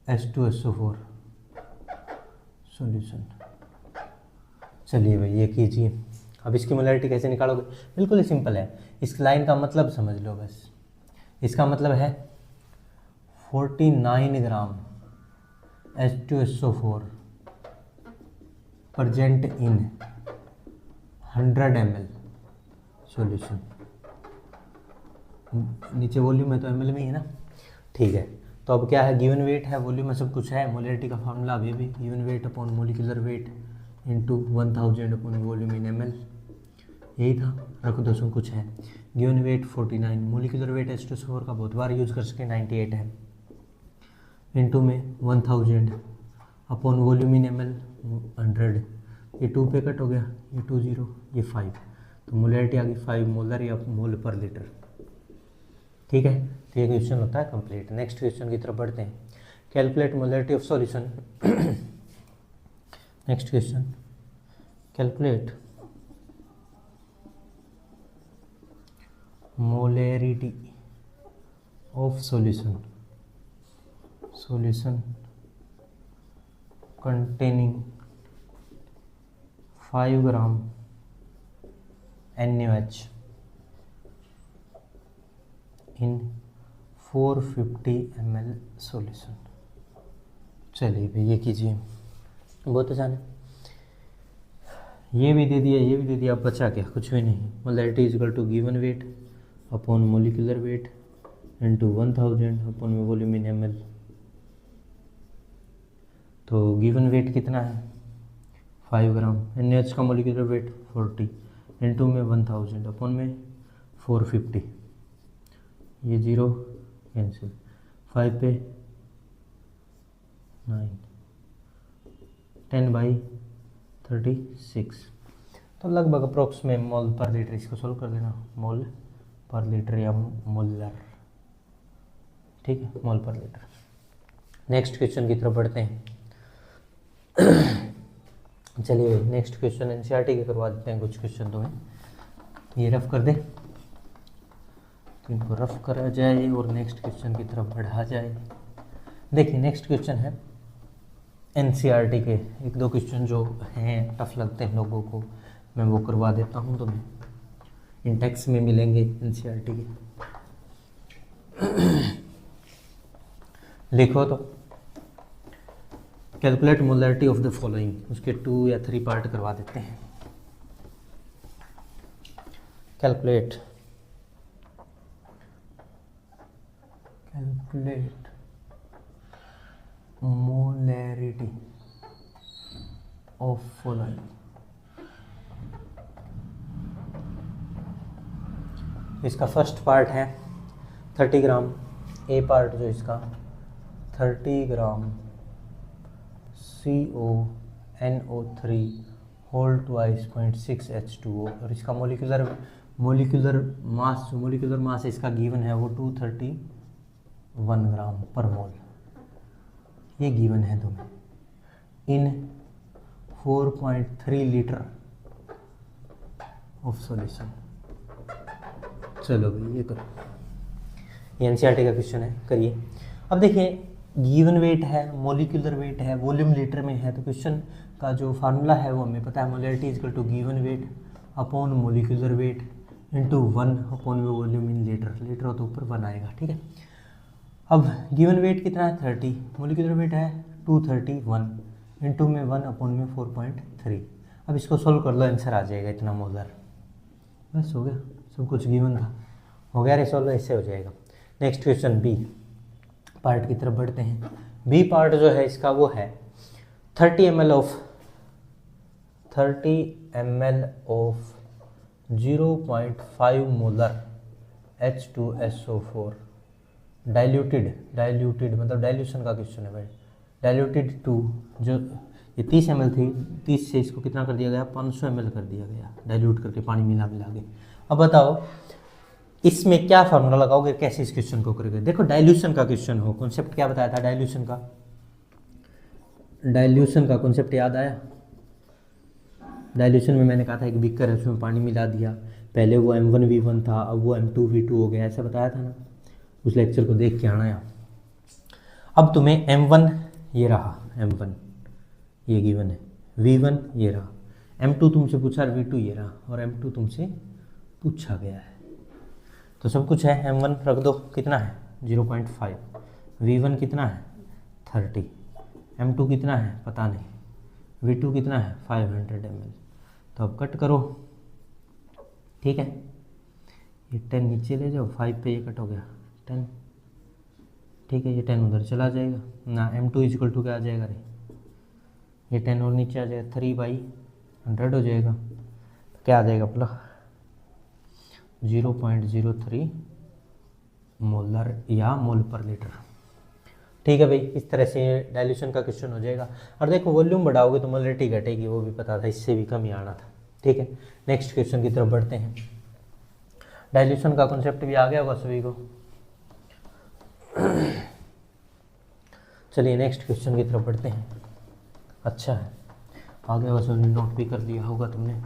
Speaker 1: H2SO4 solution. चलिए भाई ये कीजिए। अब इसकी मोलैरिटी कैसे निकालोगे, बिल्कुल ही सिंपल है। इस लाइन का मतलब समझ लो बस। इसका मतलब है 49 ग्राम H2SO4 present in 100 ml solution. नीचे वॉल्यूम है तो ml में ही है ना, ठीक है। तो अब क्या है, गिवन वेट है, वॉल्यूम में सब कुछ है। मोलैरिटी का फार्मूला अभी भी given weight upon molecular weight into 1000 upon volume in ml, यही था। रख दो, सब कुछ है। Given weight 49, molecular weight H2SO4 का बहुत बार यूज कर सके 98 है, इंटू में 1000 अपॉन वॉल्यूम इन ml 100। ये 2 पे कट हो गया, ये 2 0, ये 5। तो मोलैरिटी आ गई 5 मोलर या मोल पर लीटर। ठीक है, तो ये क्वेश्चन होता है कंप्लीट। नेक्स्ट क्वेश्चन की तरफ बढ़ते हैं। Calculate molarity of solution. Next question, calculate molarity of solution containing 5 gram NaOH in 450 ml solution. चलिए भाई ये कीजिए, बहुत आसान है। ये भी दे दिया, ये भी दे दिया, अब बचा क्या, कुछ भी नहीं। Molarity equal to given weight upon molecular weight into 1000 upon volume in ml। तो गिवन वेट कितना है 5 ग्राम, NaOH का मोलिकुलर वेट 40 इंटू में 1000 अपॉन में 450, ये 0 कैंसिल, 5 पे 9, 10/36। तो लगभग अप्रोक्स में मोल पर लीटर, इसको सोल्व कर देना, मोल पर लीटर या मोलर, ठीक है, मोल पर लीटर। नेक्स्ट क्वेश्चन की तरफ बढ़ते हैं। चलिए नेक्स्ट क्वेश्चन एनसीईआरटी के करवा देते हैं कुछ क्वेश्चन तुम्हें। ये रफ कर दे, तो इनको रफ करा जाए और नेक्स्ट क्वेश्चन की तरफ बढ़ा जाए। देखिए नेक्स्ट क्वेश्चन है एनसीईआरटी के, एक दो क्वेश्चन जो हैं टफ लगते हैं लोगों को, मैं वो करवा देता हूँ तुम्हें। इंटेक्स में मिलेंगे एनसीईआरटी के। लिखो तो calculate molarity of the following, उसके 2 या 3 पार्ट करवा देते हैं। Calculate molarity of following. इसका फर्स्ट पार्ट है 30 ग्राम, ए पार्ट जो इसका 30 ग्राम CONO3 होल ट्वाइस 0.6 H2O, और इसका मोलिकुलर मोलिकुलर मास, जो मोलिकुलर मास इसका गिवन है वो 231 ग्राम पर मोल, ये गिवन है तुम्हें इन 4.3 लीटर ऑफ सॉल्यूशन। चलो भाई ये करो, ये एनसीईआरटी का क्वेश्चन है, करिए। अब देखिए गिवन वेट है, मोलिकुलर वेट है, वॉल्यूम लीटर में है, तो क्वेश्चन का जो फार्मूला है वो हमें पता है, molarity is equal to given weight upon molecular weight into 1 upon volume in litre, litre हो तो ऊपर 1 आएगा, ठीक है। अब गिवन वेट कितना है 30, मोलिकुलर वेट है 231 इंटू में 1 अपॉन में 4.3। अब इसको सोल्व कर लो, आंसर आ जाएगा इतना मोलर, बस हो गया, सब कुछ गिवन था, हो गया रे सॉल्व, ऐसे हो जाएगा। नेक्स्ट क्वेश्चन बी पार्ट की तरफ बढ़ते हैं। बी पार्ट जो है इसका वो है 30 ml of 0.5 molar H2SO4 diluted मतलब डाइल्यूशन का क्वेश्चन है भाई, डाइल्यूटेड टू, जो ये 30 ml थी, 30 से इसको कितना कर दिया गया 500 ml कर दिया गया, डाइल्यूट करके पानी मिला के। अब बताओ इसमें क्या फार्मूला लगाओगे, कैसे इस क्वेश्चन को करोगे। देखो डाइल्यूशन का क्वेश्चन हो, कॉन्सेप्ट क्या बताया था डाइल्यूशन का, डाइल्यूशन का कॉन्सेप्ट याद आया। डाइल्यूशन में मैंने कहा था एक बीकर है उसमें पानी मिला दिया, पहले वो M1V1 था, अब वो M2V2 हो गया, ऐसा बताया था ना, उस लेक्चर को देख के आना यार। अब तुम्हें M1 ये रहा, M1 ये गिवन है, V1 ये रहा, M2 तुमसे पूछा, V2 ये रहा, और M2 तुमसे पूछा गया है, तो सब कुछ है। M1 रख दो, कितना है 0.5, V1 कितना है 30, M2 कितना है पता नहीं, V2 कितना है 500 ml। तो अब कट करो, ठीक है, ये 10 नीचे ले जाओ, 5 पे ये कट हो गया 10, ठीक है, ये 10 उधर चला जाएगा ना, M2 इक्वल टू क्या आ जाएगा रे, ये 10 और नीचे आ जाएगा, 3/100 हो जाएगा, तो क्या आ जाएगा प्लस 0.03 मोलर या मोल पर लीटर, ठीक है भाई। इस तरह से डाइल्यूशन का क्वेश्चन हो जाएगा। और देखो वॉल्यूम बढ़ाओगे तो मोलरिटी घटेगी, वो भी पता था, इससे भी कम ही आना था, ठीक है। नेक्स्ट क्वेश्चन की तरफ बढ़ते हैं। डाइल्यूशन का कॉन्सेप्ट भी आ गया होगा सभी को। चलिए नेक्स्ट क्वेश्चन की तरफ बढ़ते हैं। अच्छा है, आ गया होगा सभी, नोट भी कर लिया होगा तुमने।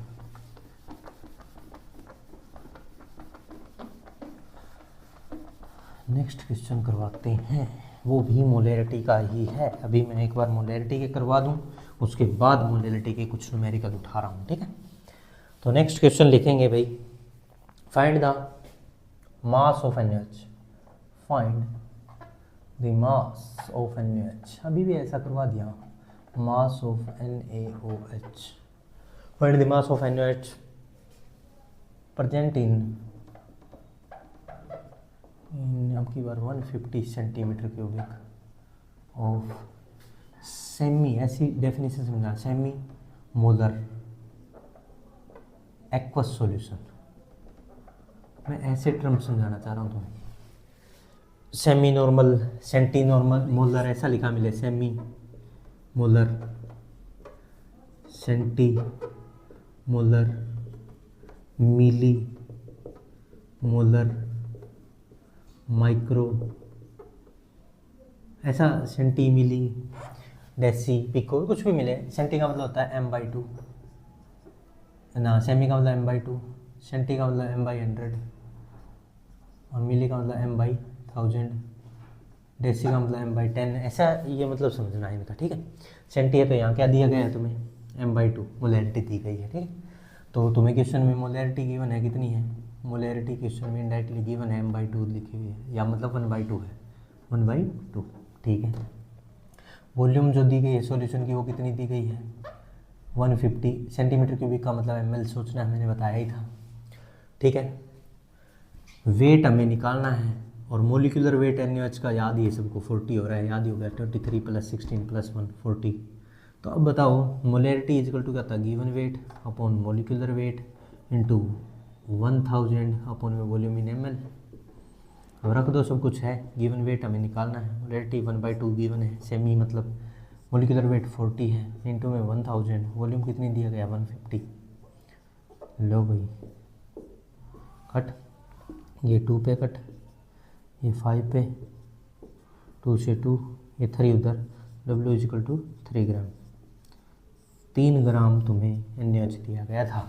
Speaker 1: नेक्स्ट क्वेश्चन करवाते हैं, वो भी मोलैरिटी का ही है। अभी मैं एक बार मोलैरिटी के करवा दूं, उसके बाद मोलैरिटी के कुछ न्यूमेरिकल उठा रहा हूँ, ठीक है। तो नेक्स्ट क्वेश्चन लिखेंगे भाई, find the mass of NaOH, find the mass of NaOH, अभी भी ऐसा करवा दिया, mass of NaOH, find the mass of NaOH present in अब की बार 150 सेंटीमीटर क्यूबिक ऑफ सेमी, ऐसी डेफिनेशन समझा, सेमी मोलर एक्वस सॉल्यूशन। मैं ऐसे टर्म समझाना चाह रहा हूँ तुम्हें, semi normal, centi normal, molar ऐसा लिखा मिले, semi molar, centi molar, milli molar, micro, ऐसा सेंटी, मिली, डेसी, पिको, कुछ भी मिले। सेंटी का मतलब होता है M/2 ना, सेमी का मतलब M/2, सेंटी का मतलब M/100 और मिली का मतलब M/1000, डेसी का मतलब M/10, ऐसा ये मतलब समझना है इनका, ठीक है। सेंटी है तो यहाँ क्या दिया गया है तुम्हें M/2 मोलैरिटी दी गई है, ठीक है। तो तुम्हें क्वेश्चन में मोलैरिटी गिवन है, कितनी है मोलैरिटी, क्वेश्चन में इनडायरेक्टली गिवन है M/2 लिखी हुई है, या मतलब 1/2 है, 1/2, ठीक है। वॉल्यूम जो दी गई है सॉल्यूशन की वो कितनी दी गई है 150 सेंटीमीटर क्यूबिक का मतलब ml सोचना है, मैंने बताया ही था, ठीक है। वेट हमें निकालना है, और मोलिकुलर वेट NaOH का याद ही है सबको, 40 हो रहा है, याद ही हो गया, 23 + 16 + 1 40। तो अब बताओ मोलैरिटी इज इक्वल टू क्या था, given weight upon molecular weight into 1000 upon में वॉल्यूम इन ml। अब रख दो, सब कुछ है, गिवन वेट हमें निकालना है, मोलैरिटी 1/2 गिवन है, सेमी मतलब मोलिकुलर वेट 40 है, इंटू में 1000, वॉल्यूम कितनी दिया गया 150। लो भाई कट, ये 2 पे कट, ये 5 पे, 2 से 2, ये 3 उधर, W इजिकल टू 3 ग्राम। 3 ग्राम तुम्हें NaOH दिया गया था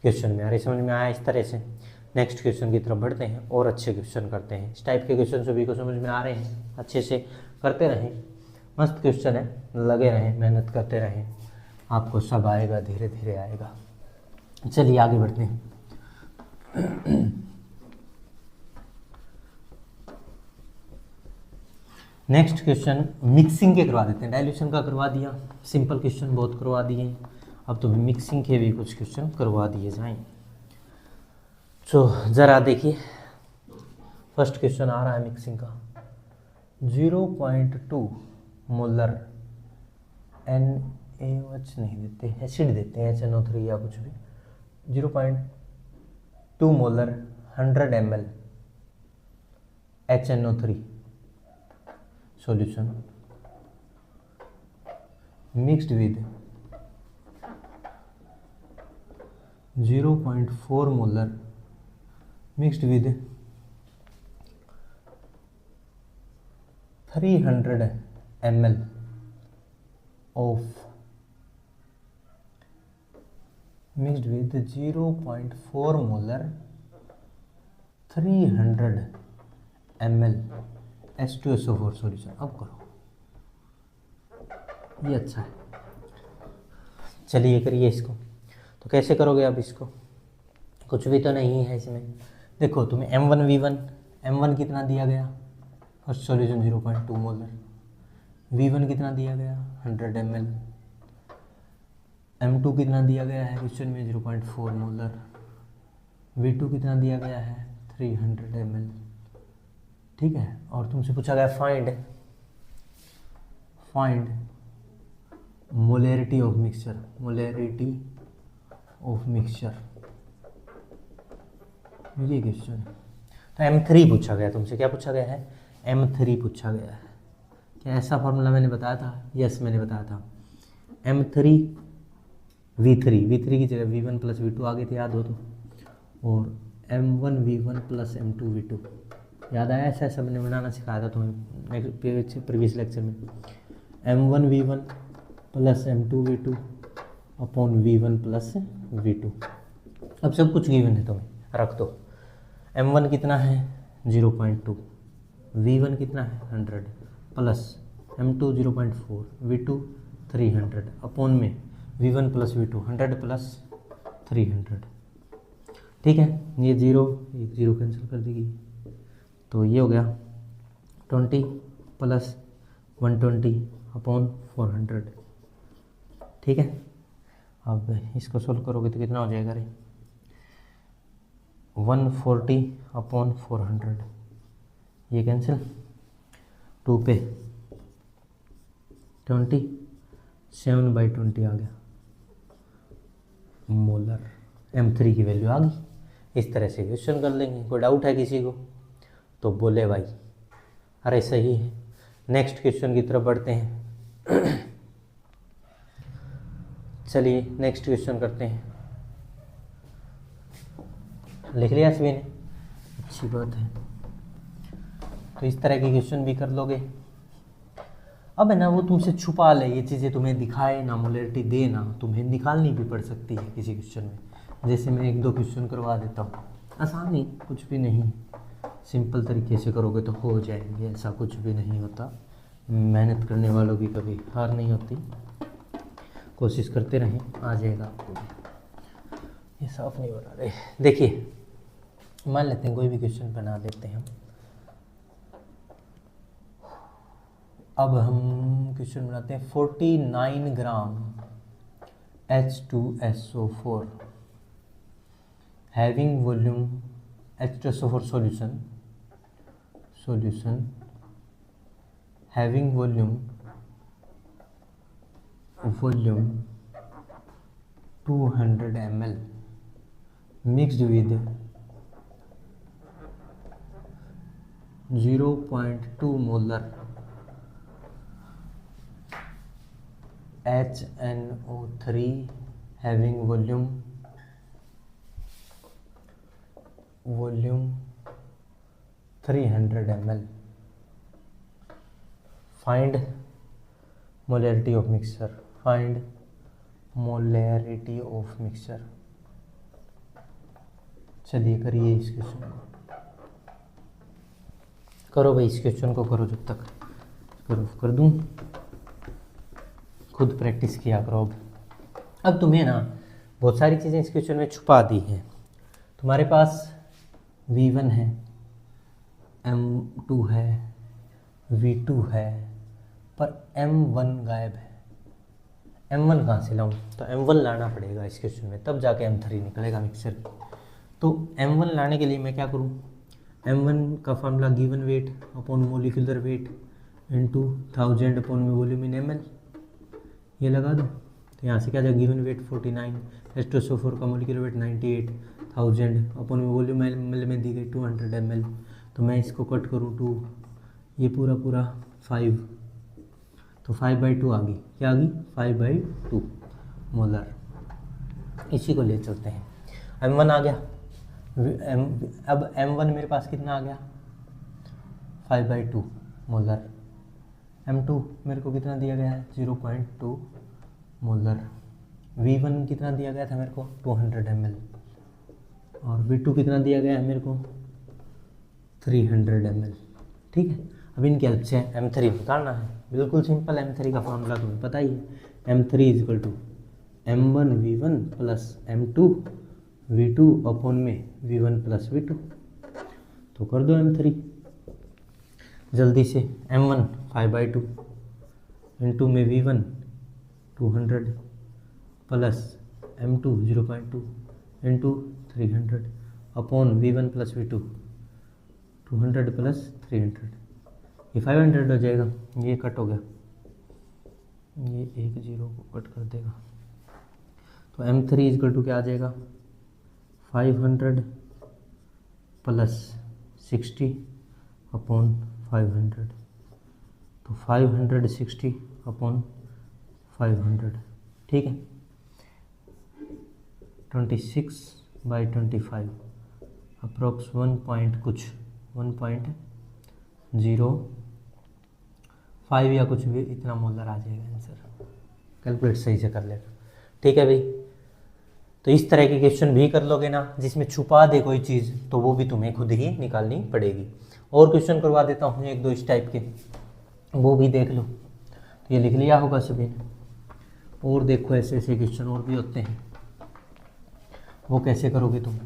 Speaker 1: क्वेश्चन में। अरे समझ में आया इस तरह से। नेक्स्ट क्वेश्चन की तरफ बढ़ते हैं और अच्छे क्वेश्चन करते हैं। इस टाइप के क्वेश्चन सभी को समझ में आ रहे हैं, अच्छे से करते रहें। मस्त क्वेश्चन है, लगे रहें, मेहनत करते रहें, आपको सब आएगा, धीरे धीरे आएगा। चलिए आगे बढ़ते हैं। नेक्स्ट क्वेश्चन मिक्सिंग के करवा देते हैं। डाइल्यूशन का करवा दिया, सिंपल क्वेश्चन बहुत करवा दिए, अब तुम्हें मिक्सिंग के भी कुछ क्वेश्चन करवा दिए जाएं। तो ज़रा देखिए, फर्स्ट क्वेश्चन आ रहा है मिक्सिंग का। 0.2 मोलर NaOH नहीं देते, एसिड देते हैं, HNO3 या कुछ भी। 0.2 molar 100 ml HNO3 solution mixed with 0.4 molar mixed with 300 ml of mixed with 0.4 molar 300 ml H2SO4 solution. अब करो, ये अच्छा है। चलिए करिए इसको। तो कैसे करोगे आप इसको? कुछ भी तो नहीं है इसमें। देखो तुम्हें M1 कितना दिया गया, फर्स्ट सॉल्यूशन 0.2 मोलर। V1 कितना दिया गया 100 ml। M2 कितना दिया गया है क्वेश्चन में 0.4 मोलर। V2 कितना दिया गया है 300 ml। ठीक है, और तुमसे पूछा गया फाइंड मोलैरिटी ऑफ मिक्सचर, ये क्वेश्चन। तो M3 पूछा गया तुमसे, क्या पूछा गया है M3 पूछा गया है। क्या ऐसा फॉर्मूला मैंने बताया था? यस मैंने बताया था। M3 V3 की जगह V1 प्लस V2 आगे थे, याद हो तो, और M1 V1 plus M2 V2 याद आया? ऐसा मैंने बनाना सिखाया था तुम्हें प्रीवियस लेक्चर में। M1 V1 plus M2 V2 upon V1 plus V2। अब सब कुछ गिवन है, तुम्हें रख दो। M1 कितना है 0.2, V1 कितना है 100 प्लस M2 0.4, V2 300 अपॉन में V1 प्लस V2 100 प्लस 300। ठीक है, ये जीरो कैंसिल कर देगी, तो ये हो गया 20 प्लस 120 अपॉन 400। ठीक है, अब इसको सोल्व करोगे तो कितना हो जाएगा रे 140 अपॉन 400, ये कैंसिल, 2 पे 20, 7/20 आ गया मोलर। M3 की वैल्यू आ गई। इस तरह से क्वेश्चन कर लेंगे। कोई डाउट है किसी को तो बोले भाई। अरे सही है। नेक्स्ट क्वेश्चन की तरफ बढ़ते हैं। चलिए नेक्स्ट क्वेश्चन करते हैं। लिख लिया सभी ने? अच्छी बात है। तो इस तरह के क्वेश्चन भी कर लोगे। अब है ना, वो तुमसे छुपा ले ये चीज़ें, तुम्हें दिखाए ना, मोलैरिटी दे ना, तुम्हें निकालनी भी पड़ सकती है किसी क्वेश्चन में। जैसे मैं 1-2 क्वेश्चन करवा देता हूँ, आसानी कुछ भी नहीं, सिंपल तरीके से करोगे तो हो जाएंगे। ऐसा कुछ भी नहीं होता, मेहनत करने वालों की कभी हार नहीं होती, कोशिश करते रहें, आ जाएगा आपको भी। ये साफ नहीं हो रहा है। देखिए मान लेते हैं कोई भी क्वेश्चन बना लेते हैं हम। अब हम क्वेश्चन बनाते हैं 49 ग्राम H2SO4 having volume H2SO4 solution having volume 200 ml mixed with 0.2 molar HNO3 having volume volume 300 ml, find molarity of mixture, find molarity of mixture. चलिए करिए इस क्वेश्चन को, करो भाई इस क्वेश्चन को करो, जब तक प्रूफ कर दूं, खुद प्रैक्टिस किया करो। अब तुम्हें ना बहुत सारी चीज़ें इस क्वेश्चन में छुपा दी हैं। तुम्हारे पास V1 है, M2 है, V2 है, पर M1 गायब है। M1 कहाँ से लाऊं? तो M1 लाना पड़ेगा इस क्वेश्चन में, तब जाके M3 निकलेगा मिक्सचर की। तो M1 लाने के लिए मैं क्या करूं? M1 का formula given weight upon molecular weight into 1000 upon में वॉल्यूम इन ml, ये लगा दो। तो यहाँ से क्या जाएगा? गिवन वेट 49, H2SO4 का मोलिकुलर वेट 98, 1000 अपॉन में वॉल्यूम ml में दी गई 200 ml। तो मैं इसको कट करूँ 2, ये पूरा 5, तो 5/2 आ गई। क्या आ गई? 5/2 मोलर। इसी को ले चलते हैं। M1 आ गया, अब M1 मेरे पास कितना आ गया? 5/2 मोलर। M2 मेरे को कितना दिया गया है? 0.2 मोलर। V1 कितना दिया गया था मेरे को? 200 ml। और V2 कितना दिया गया है मेरे को? 300 ml। ठीक है, अब इनके हेल्प से M3 निकालना है। बिल्कुल सिंपल, M3 का फॉर्मूला तुम्हें पता ही है। M3 = M1 V1 plus M2 V2 upon में V1 प्लस V2। तो कर दो M3 जल्दी से। M1 5/2 इंटू में V1 200 plus M2 0.2 into 300 upon V1 plus V2 200 plus 300, ये 500 हो जाएगा। ये कट हो गया, ये एक 0 को कट कर देगा। तो M3 = क्या आ जाएगा? 500 प्लस 60 अपॉन 500, तो 560 अपॉन 500। ठीक है, 26/25 अप्रोक्स 1.05 या कुछ भी इतना मोलर आ जाएगा आंसर। कैलकुलेट सही से कर लेना। ठीक है भाई, तो इस तरह के क्वेश्चन भी कर लोगे ना जिसमें छुपा दे कोई चीज़, तो वो भी तुम्हें खुद ही निकालनी पड़ेगी। और क्वेश्चन करवा देता हूँ 1-2 इस टाइप के, वो भी देख लो। तो ये लिख लिया होगा सभी ने। और देखो ऐसे ऐसे क्वेश्चन और भी होते हैं, वो कैसे करोगे तुम?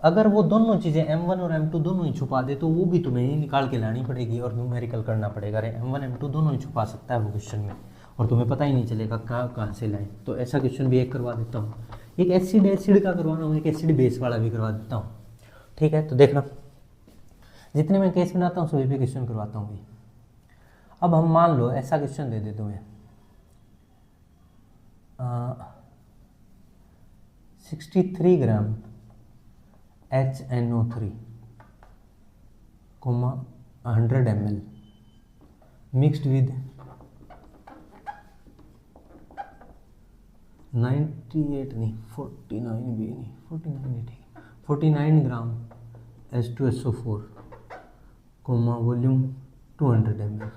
Speaker 1: अगर वो दोनों चीज़ें M1 और M2 दोनों ही छुपा दे तो वो भी तुम्हें ही निकाल के लानी पड़ेगी और न्यूमेरिकल करना पड़ेगा। अरे M1 M2 दोनों ही छुपा सकता है वो क्वेश्चन में, और तुम्हें पता ही नहीं चलेगा कहाँ से लाएं। तो ऐसा क्वेश्चन भी एक करवा देता हूँ। एक एसिड का करवाना हूँ, एक एसिड बेस वाला भी करवा देता हूँ। ठीक है, तो देखना जितने मैं केस बनाता हूँ सभी पे क्वेश्चन करवाता हूँ भाई। अब हम मान लो ऐसा क्वेश्चन दे दे तुम्हें 63 ग्राम HNO3, 100 ml मिक्सड विद 98 नहीं 49 भी नहीं 49 नहीं ठीक, 49 ग्राम H2SO4, वॉल्यूम 200 ml।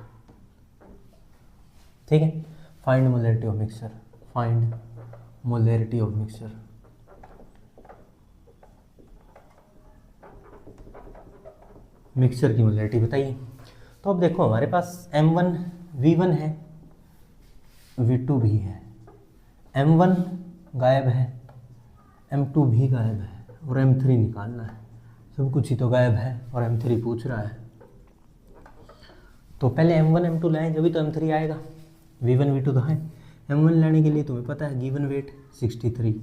Speaker 1: ठीक है, find molarity of mixture, find molarity of mixture. Mixture की मोलैरिटी बताइए। तो अब देखो हमारे पास M1 V1 है, V2 भी है, M1 गायब है, M2 भी गायब है, और M3 निकालना है। सब कुछ ही तो गायब है और M3 पूछ रहा है। तो पहले M1 M2 लाएं जभी तो M3 आएगा। V1 V2 तो है। M1 लाने के लिए तुम्हें पता है given weight 63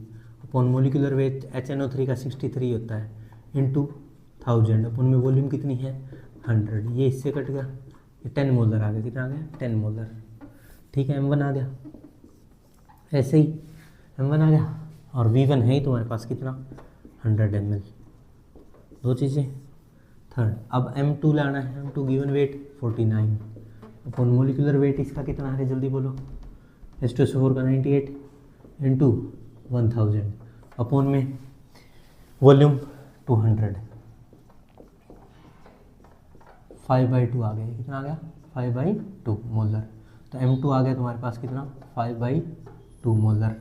Speaker 1: upon molecular wait HNO3 का 63 होता है इंटू 1000 अपन में वॉल्यूम कितनी है 100। ये इससे कट गया, ये 10 मोलर आ गया। कितना आ गया? 10 मोलर। ठीक है, M1 आ गया। ऐसे ही M1 आ गया और V1 है ही तुम्हारे पास कितना 100 ml। दो चीज़ें। थर्ड, अब M2 लाना है। M2 गिवन वेट 49 अपन मोलिकुलर वेट इसका कितना है जल्दी बोलो? H2SO4 का 98 इंटू 1000 अपॉन में वॉल्यूम 200, 5/2 आ गया, कितना आ गया 5/2 मोलर। तो M2 आ गया तुम्हारे पास कितना 5/2 मोलर,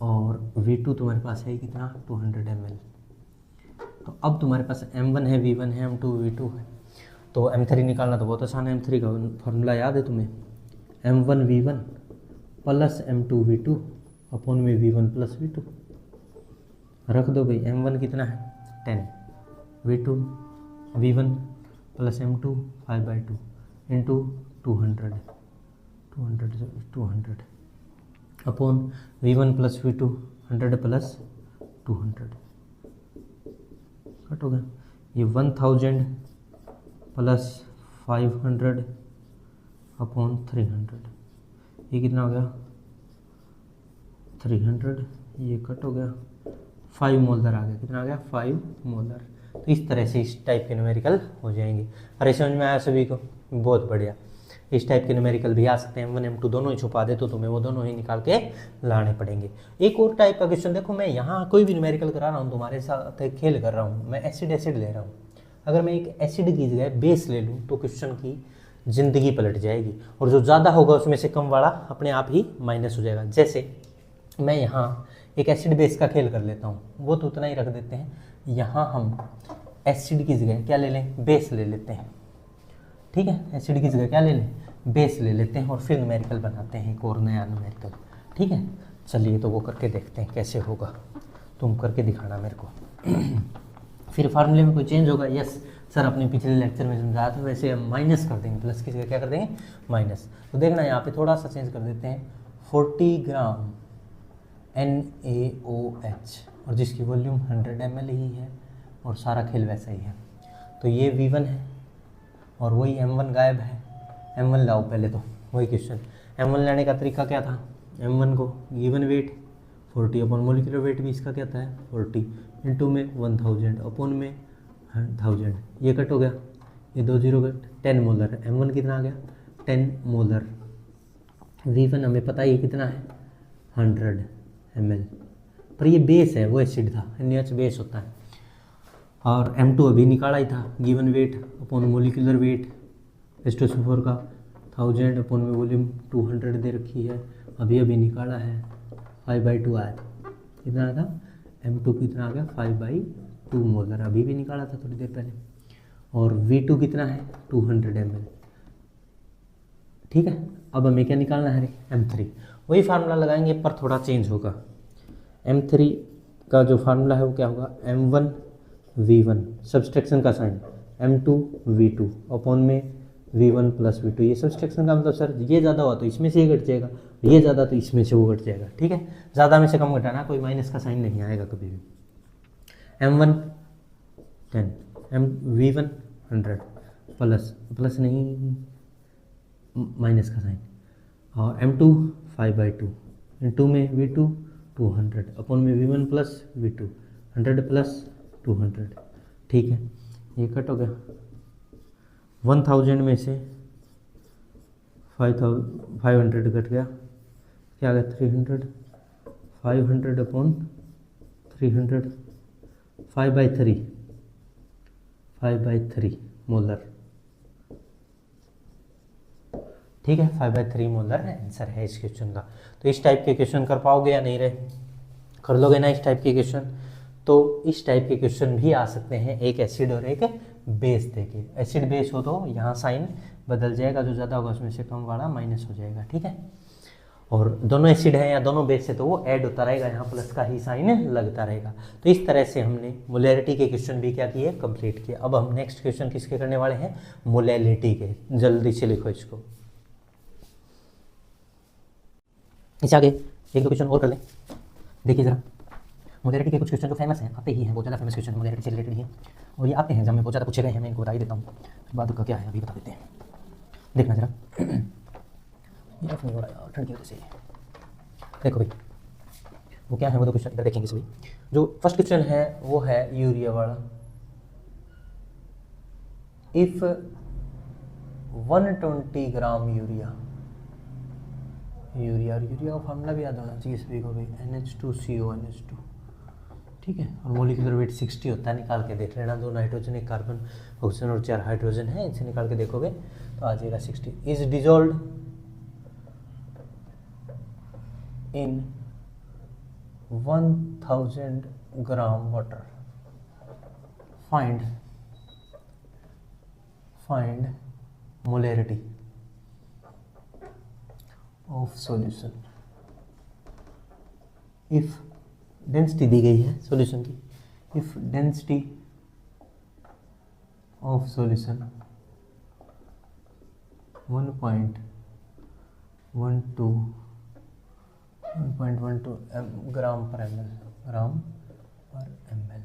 Speaker 1: और V2 तुम्हारे पास है कितना 200 ml। तो अब तुम्हारे पास M1 है, V1 है, M2 V2 है, तो M3 निकालना तो बहुत आसान है। M3 का फॉर्मूला याद है तुम्हें, M1 V1 plus M2 V2 upon में V1 प्लस V2। रख दो भाई, M1 कितना है 10, V1 plus M2 5/2 into 200 upon V1 plus V2 100 plus 200 cut हो गया। ये 1000 प्लस 500 अपॉन 300, ये कितना हो गया 300, ये कट हो गया 5 मोलर आ गया, कितना आ गया 5 मोलर। तो इस तरह से इस टाइप के न्यूमेरिकल हो जाएंगे। अरे समझ में आया सभी को, बहुत बढ़िया। इस टाइप के न्यूमेरिकल भी आ सकते हैं, M1 M2 दोनों ही छुपा दे तो तुम्हें वो दोनों ही निकाल के लाने पड़ेंगे। एक और टाइप का क्वेश्चन देखो, मैं यहाँ कोई भी न्यूमेरिकल करा रहा हूँ तुम्हारे साथ, खेल कर रहा हूँ, मैं एसिड ले रहा हूँ। अगर मैं एक एसिड की जगह बेस ले लूँ तो क्वेश्चन की जिंदगी पलट जाएगी, और जो ज़्यादा होगा उसमें से कम वाला अपने आप ही माइनस हो जाएगा। जैसे मैं यहाँ एक एसिड बेस का खेल कर लेता हूँ, वो तो उतना ही रख देते हैं। यहाँ हम एसिड की जगह क्या ले लें, बेस ले लेते हैं, ठीक है। एसिड की जगह क्या ले लें, बेस ले लेते हैं, और फिर न्यूमेरिकल बनाते हैं एक और नया न्यूमेरिकल, ठीक है। चलिए तो वो करके देखते हैं कैसे होगा, तुम करके दिखाना मेरे को। फिर फार्मूले में कोई चेंज होगा, यस सर अपने पिछले लेक्चर में समझाया था, वैसे हम माइनस कर देंगे, प्लस की जगह क्या कर देंगे माइनस। तो देखना यहाँ पे थोड़ा सा चेंज कर देते हैं, 40 ग्राम NaOH, और जिसकी वॉल्यूम 100 ml ही है, और सारा खेल वैसा ही है। तो ये V1 है, और वही M1 गायब है। M1 लाओ पहले, तो वही क्वेश्चन। M1 लेने का तरीका क्या था, M1 को given weight 40 upon molecular weight भी इसका क्या था 40 इंटू में 1000 अपॉन में 1000, ये कट हो गया, ये 2 0 कट, 10 मोलर। M1 कितना आ गया 10 मोलर। V1 हमें पता ही कितना है 100 ml, पर ये बेस है, वो एसिड था, NaOH बेस होता है। और M2 अभी निकाला ही था, given weight upon molecular wait H2SO4 का 1000 अपॉन में वॉल्यूम 200 दे रखी है, अभी निकाला है 5/2 आया था, कितना आया था M2 कितना आ गया 5/2 मोलर, अभी भी निकाला था थोड़ी देर पहले। और V2 कितना है 200 ml, ठीक है। अब हमें क्या निकालना है M3, वही फार्मूला लगाएंगे पर थोड़ा चेंज होगा। M3 का जो फार्मूला है वो क्या होगा, M1 V1 सब्सट्रैक्शन का साइन, M2 V2 अपॉन में V1 प्लस V2। ये सब्सट्रैक्शन का मतलब सर ये ज़्यादा हुआ तो इसमें से ये घट जाएगा, ये ज़्यादा तो इसमें से वो घट जाएगा, ठीक है। ज़्यादा में से कम घटाना, कोई माइनस का साइन नहीं आएगा कभी भी। M1 10, V1 100 प्लस नहीं माइनस का साइन, और M2 5/2 इंटू में V2 200 अपॉन में V1 प्लस V2 100 प्लस 200, ठीक है। ये कट हो गया, 1000 में से 500 कट गया, क्या आ गया 300, 500 अपॉन 300, 5/3 मोलर, ठीक है। 5/3 मोलर आंसर है इस क्वेश्चन का। तो इस टाइप के क्वेश्चन कर पाओगे या नहीं रहे, कर लोगे ना इस टाइप के क्वेश्चन। तो इस टाइप के क्वेश्चन भी आ सकते हैं एक एसिड और एक बेस देके। एसिड बेस हो तो यहाँ साइन बदल जाएगा, जो ज़्यादा होगा उसमें से कम वाला माइनस हो जाएगा, ठीक है। और दोनों एसिड है या दोनों बेस है तो वो ऐड होता रहेगा, यहाँ प्लस का ही साइन लगता रहेगा। तो इस तरह से हमने मोलैरिटी के क्वेश्चन भी क्या किए, कंप्लीट किए। अब हम नेक्स्ट क्वेश्चन किसके करने वाले हैं, मोलैलिटी के। जल्दी से लिखो इसको, इस आगे एक दो क्वेश्चन और कर लें। देखिए जरा, मोलैरिटी के कुछ क्वेश्चन जो फेमस हैं, आते ही हैं, बहुत ज़्यादा फेमस क्वेश्चन मोलैरिटी से रिलेटेड ही हैं, और ये आते हैं जब मैं बहुत ज़्यादा पूछे गए हैं, मैं इनको बता ही देता हूँ, बाद का क्या है अभी बता देते हैं। देखना जरा, ये नहीं हो रहा यार ठंड की वजह से। देखो भाई वो क्या है, वो दो क्वेश्चन इधर देखेंगे सभी। जो फर्स्ट क्वेश्चन है वो है यूरिया वाला। इफ 120 ग्राम यूरिया का फार्मूला भी याद होना चाहिए सभी को भाई, NH2CO NH2, ठीक है। और मोलिकुलर वेट 60 होता है, निकाल के देख लेना। 2 नाइट्रोजन, 1 कार्बन, ऑक्सीजन और 4 हाइड्रोजन है, इनसे निकाल के देखोगे तो आ जाएगा 60। Is dissolve in 1000 gram water. Find molarity of solution. If density दी गई है सॉल्यूशन की, if density of solution 1.12 gram per m L.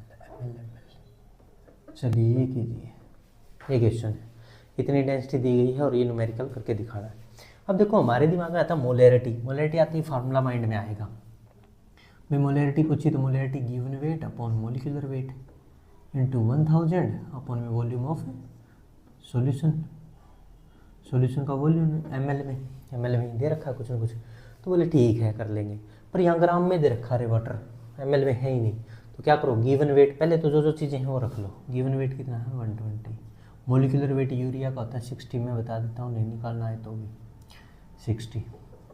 Speaker 1: चलिए ये कीजिए, ये क्वेश्चन है, इतनी डेंसिटी दी गई है और ये न्यूमेरिकल करके दिखाना है। अब देखो हमारे दिमाग में आता है मोलैरिटी आती है, फार्मूला माइंड में आएगा। मैं मोलैरिटी पूछी तो molarity given weight upon molecular weight into 1000 upon में वॉल्यूम ऑफ सॉल्यूशन का वॉल्यूम एम एल में दे रखा है कुछ ना कुछ, तो बोले ठीक है कर लेंगे, पर यहाँ ग्राम में दे रखा रे वाटर, एम एल में है ही नहीं। तो क्या करो, गिवन वेट पहले तो जो चीज़ें हैं वो रख लो। गिवन वेट कितना है 120। मोलिकुलर वेट यूरिया का होता है 60, मैं बता देता हूँ, नहीं निकालना है तो भी 60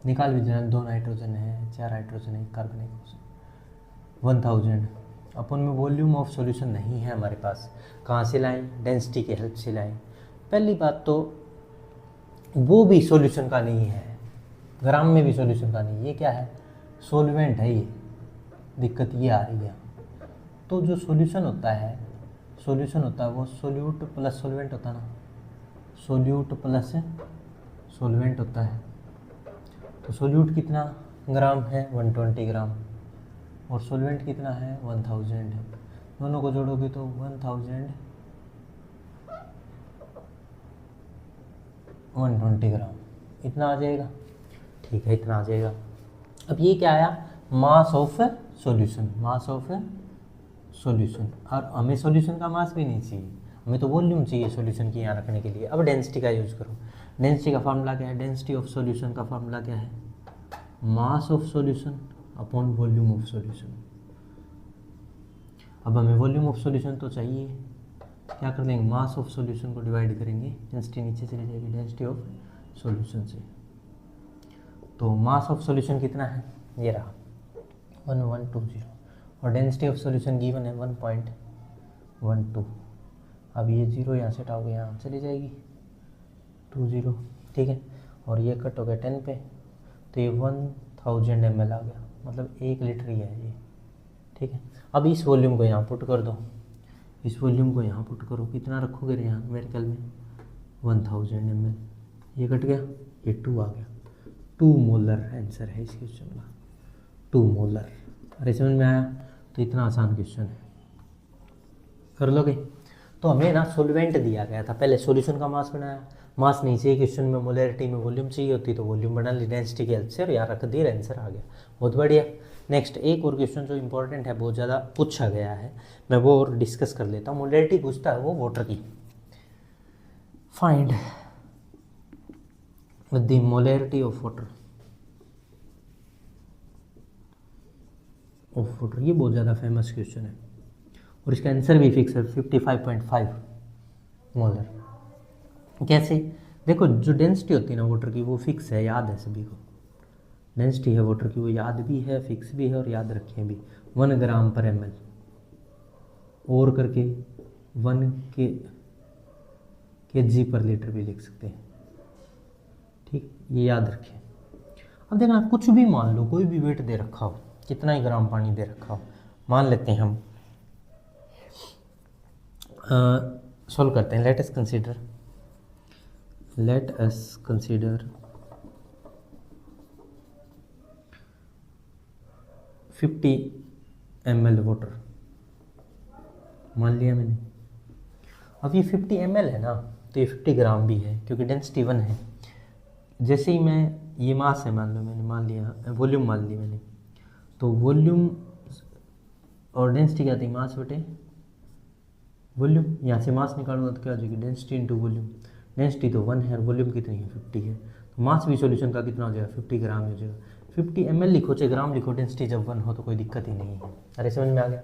Speaker 1: निकाल भी देना। 2 नाइट्रोजन है, 4 हाइड्रोजन है, 1 कार्बन, 1 ऑक्सीजन। 1000 अपन में वॉल्यूम ऑफ सॉल्यूशन नहीं है हमारे पास, कहाँ से लाएं? डेंसिटी की हेल्प से लाएं। पहली बात तो वो भी सॉल्यूशन का नहीं है, ग्राम में भी सॉल्यूशन का नहीं, ये क्या है? सॉल्वेंट है। ये दिक्कत ये आ रही है। तो जो सॉल्यूशन होता है वो सोल्यूट प्लस सॉल्वेंट होता है ना, सोल्यूट प्लस सॉल्वेंट होता है। तो सोल्यूट कितना ग्राम है? 120 ग्राम, और सॉल्वेंट कितना है? 1000 है। दोनों को जोड़ोगे तो 120 ग्राम, इतना आ जाएगा। ठीक है, इतना आ जाएगा। अब ये क्या आया? मास ऑफ सॉल्यूशन। और हमें सॉल्यूशन का मास भी नहीं चाहिए, हमें तो वॉल्यूम चाहिए सॉल्यूशन की यहाँ रखने के लिए। अब डेंसिटी का यूज करो। डेंसिटी का फार्मूला क्या है? डेंसिटी ऑफ सॉल्यूशन का फार्मूला क्या है? मास of solution upon volume of solution. अब हमें वॉल्यूम ऑफ सॉल्यूशन तो चाहिए, क्या कर देंगे? मास ऑफ सॉल्यूशन को डिवाइड करेंगे, डेंसिटी नीचे चली जाएगी डेंसिटी ऑफ सॉल्यूशन से। तो मास ऑफ सॉल्यूशन कितना है? ये रहा 1120, और डेंसिटी ऑफ सॉल्यूशन गिवन है 1.12। अब ये 0 यहाँ से हटाओगे, यहाँ चली जाएगी 20, ठीक है। और ये कट हो गया 10 पे, तो ये 1000 ml आ गया, मतलब 1 लीटर ही है ये, ठीक है। अब इस वॉल्यूम को यहाँ पुट कर दो, इस वॉल्यूम को यहाँ पुट करो, कितना रखोगे यहाँ न्यूमेरिकल में? 1000 ml। ये कट गया, ये 2 आ गया। 2 मोलर आंसर है इस क्वेश्चन का, 2 मोलर। अरे समझ में आया? तो इतना आसान क्वेश्चन है, कर लोगे। तो हमें ना सॉल्वेंट दिया गया था, पहले सॉल्यूशन का मास बनाया, मास नहीं चाहिए क्वेश्चन में, मोलैरिटी में वॉल्यूम चाहिए होती तो वॉल्यूम बना ली डेंसिटी की हेल्प से, और यहाँ रख दिया, आंसर आ गया। बहुत बढ़िया। नेक्स्ट एक और क्वेश्चन जो इंपॉर्टेंट है, बहुत ज़्यादा पूछा गया है, मैं वो और डिस्कस कर लेता हूँ। मोलैरिटी पूछता है वो वाटर की। Find the molarity of water. ये बहुत ज़्यादा फेमस क्वेश्चन है, और इसका आंसर भी फिक्स है 55.5 मोलर। कैसे? देखो, जो डेंसिटी होती है ना वाटर की, वो फिक्स है, याद है सभी को। डेंसिटी है वाटर की, वो याद भी है, फिक्स भी है, और याद रखें भी 1 ग्राम पर ml, और करके 1 kg पर लीटर भी लिख सकते हैं, ठीक, ये याद रखें। अब देखना, कुछ भी मान लो, कोई भी वेट दे रखा हो, कितना ही ग्राम पानी दे रखा हो, मान लेते हैं हम, सॉल्व करते हैं। Let us consider 50 ml water, मान लिया मैंने। अब ये 50 ml है ना, तो ये 50 ग्राम भी है, क्योंकि डेंसिटी 1 है। जैसे ही मैं, ये मास है मान लो, मैंने मान लिया, वॉल्यूम मान ली मैंने, तो वॉल्यूम और डेंसिटी क्या थी? मास बटे वॉल्यूम। यहाँ से मास निकालूंगा तो क्या हो जाएगी? Density into volume. डेंसिटी तो 1 है और वॉल्यूम कितनी है? 50 है, तो मास भी सॉल्यूशन का कितना हो जाएगा? 50 ग्राम हो जाएगा। 50 ml लिखो चाहे ग्राम लिखो, डेंसिटी जब 1 हो तो कोई दिक्कत ही नहीं है। अरे समझ में आ गया?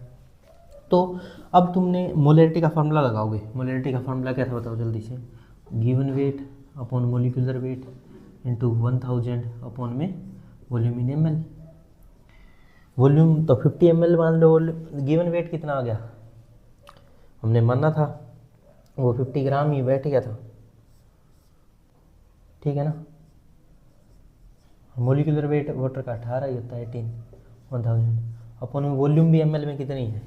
Speaker 1: तो अब तुमने मोलैरिटी का फार्मूला लगाओगे। मोलैरिटी का फार्मूला क्या था बताओ जल्दी से, given weight upon molecular weight into 1000 upon में वॉल्यूम इन ml। वॉल्यूम तो 50 ml मान लो, गिवन वेट कितना आ गया, हमने माना था वो 50 ग्राम ही बैठ गया था, ठीक है ना। मोलिकुलर वेट वाटर का 18 ही होता है, 1000 अपन में वॉल्यूम भी ml में कितनी है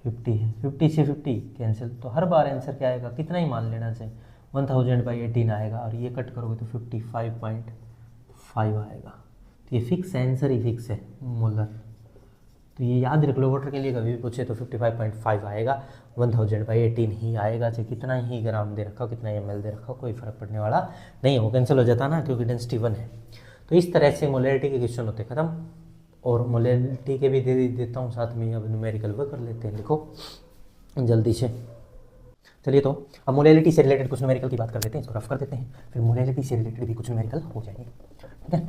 Speaker 1: 50 है, 50 से 50 कैंसिल, तो हर बार आंसर क्या आएगा, कितना ही मान लेना चाहिए 1000/18 आएगा, और ये कट करोगे तो 55.5 आएगा। तो ये फिक्स है, आंसर ही फिक्स है मोलर। तो ये याद रख लो, वाटर के लिए कभी भी पूछे तो 55.5 आएगा, 1000/18 ही आएगा, चाहे कितना ही ग्राम दे रखा हो, कितना ml दे रखा हो, कोई फर्क पड़ने वाला नहीं है, वो कैंसिल हो जाता ना, क्योंकि डेंसिटी 1 है। तो इस तरह से मोलैरिटी के क्वेश्चन होते खत्म, और मोलैरिटी के भी दे देता हूँ साथ में, अब न्यूमेरिकल वो कर लेते हैं, देखो जल्दी से। चलिए तो अब मोलैरिटी से रिलेटेड कुछ न्यूमेरिकल की बात कर लेते हैं, इसको रफ कर देते हैं, फिर मोलैरिटी से रिलेटेड भी कुछ न्यूमेरिकल हो जाएंगे, ठीक है।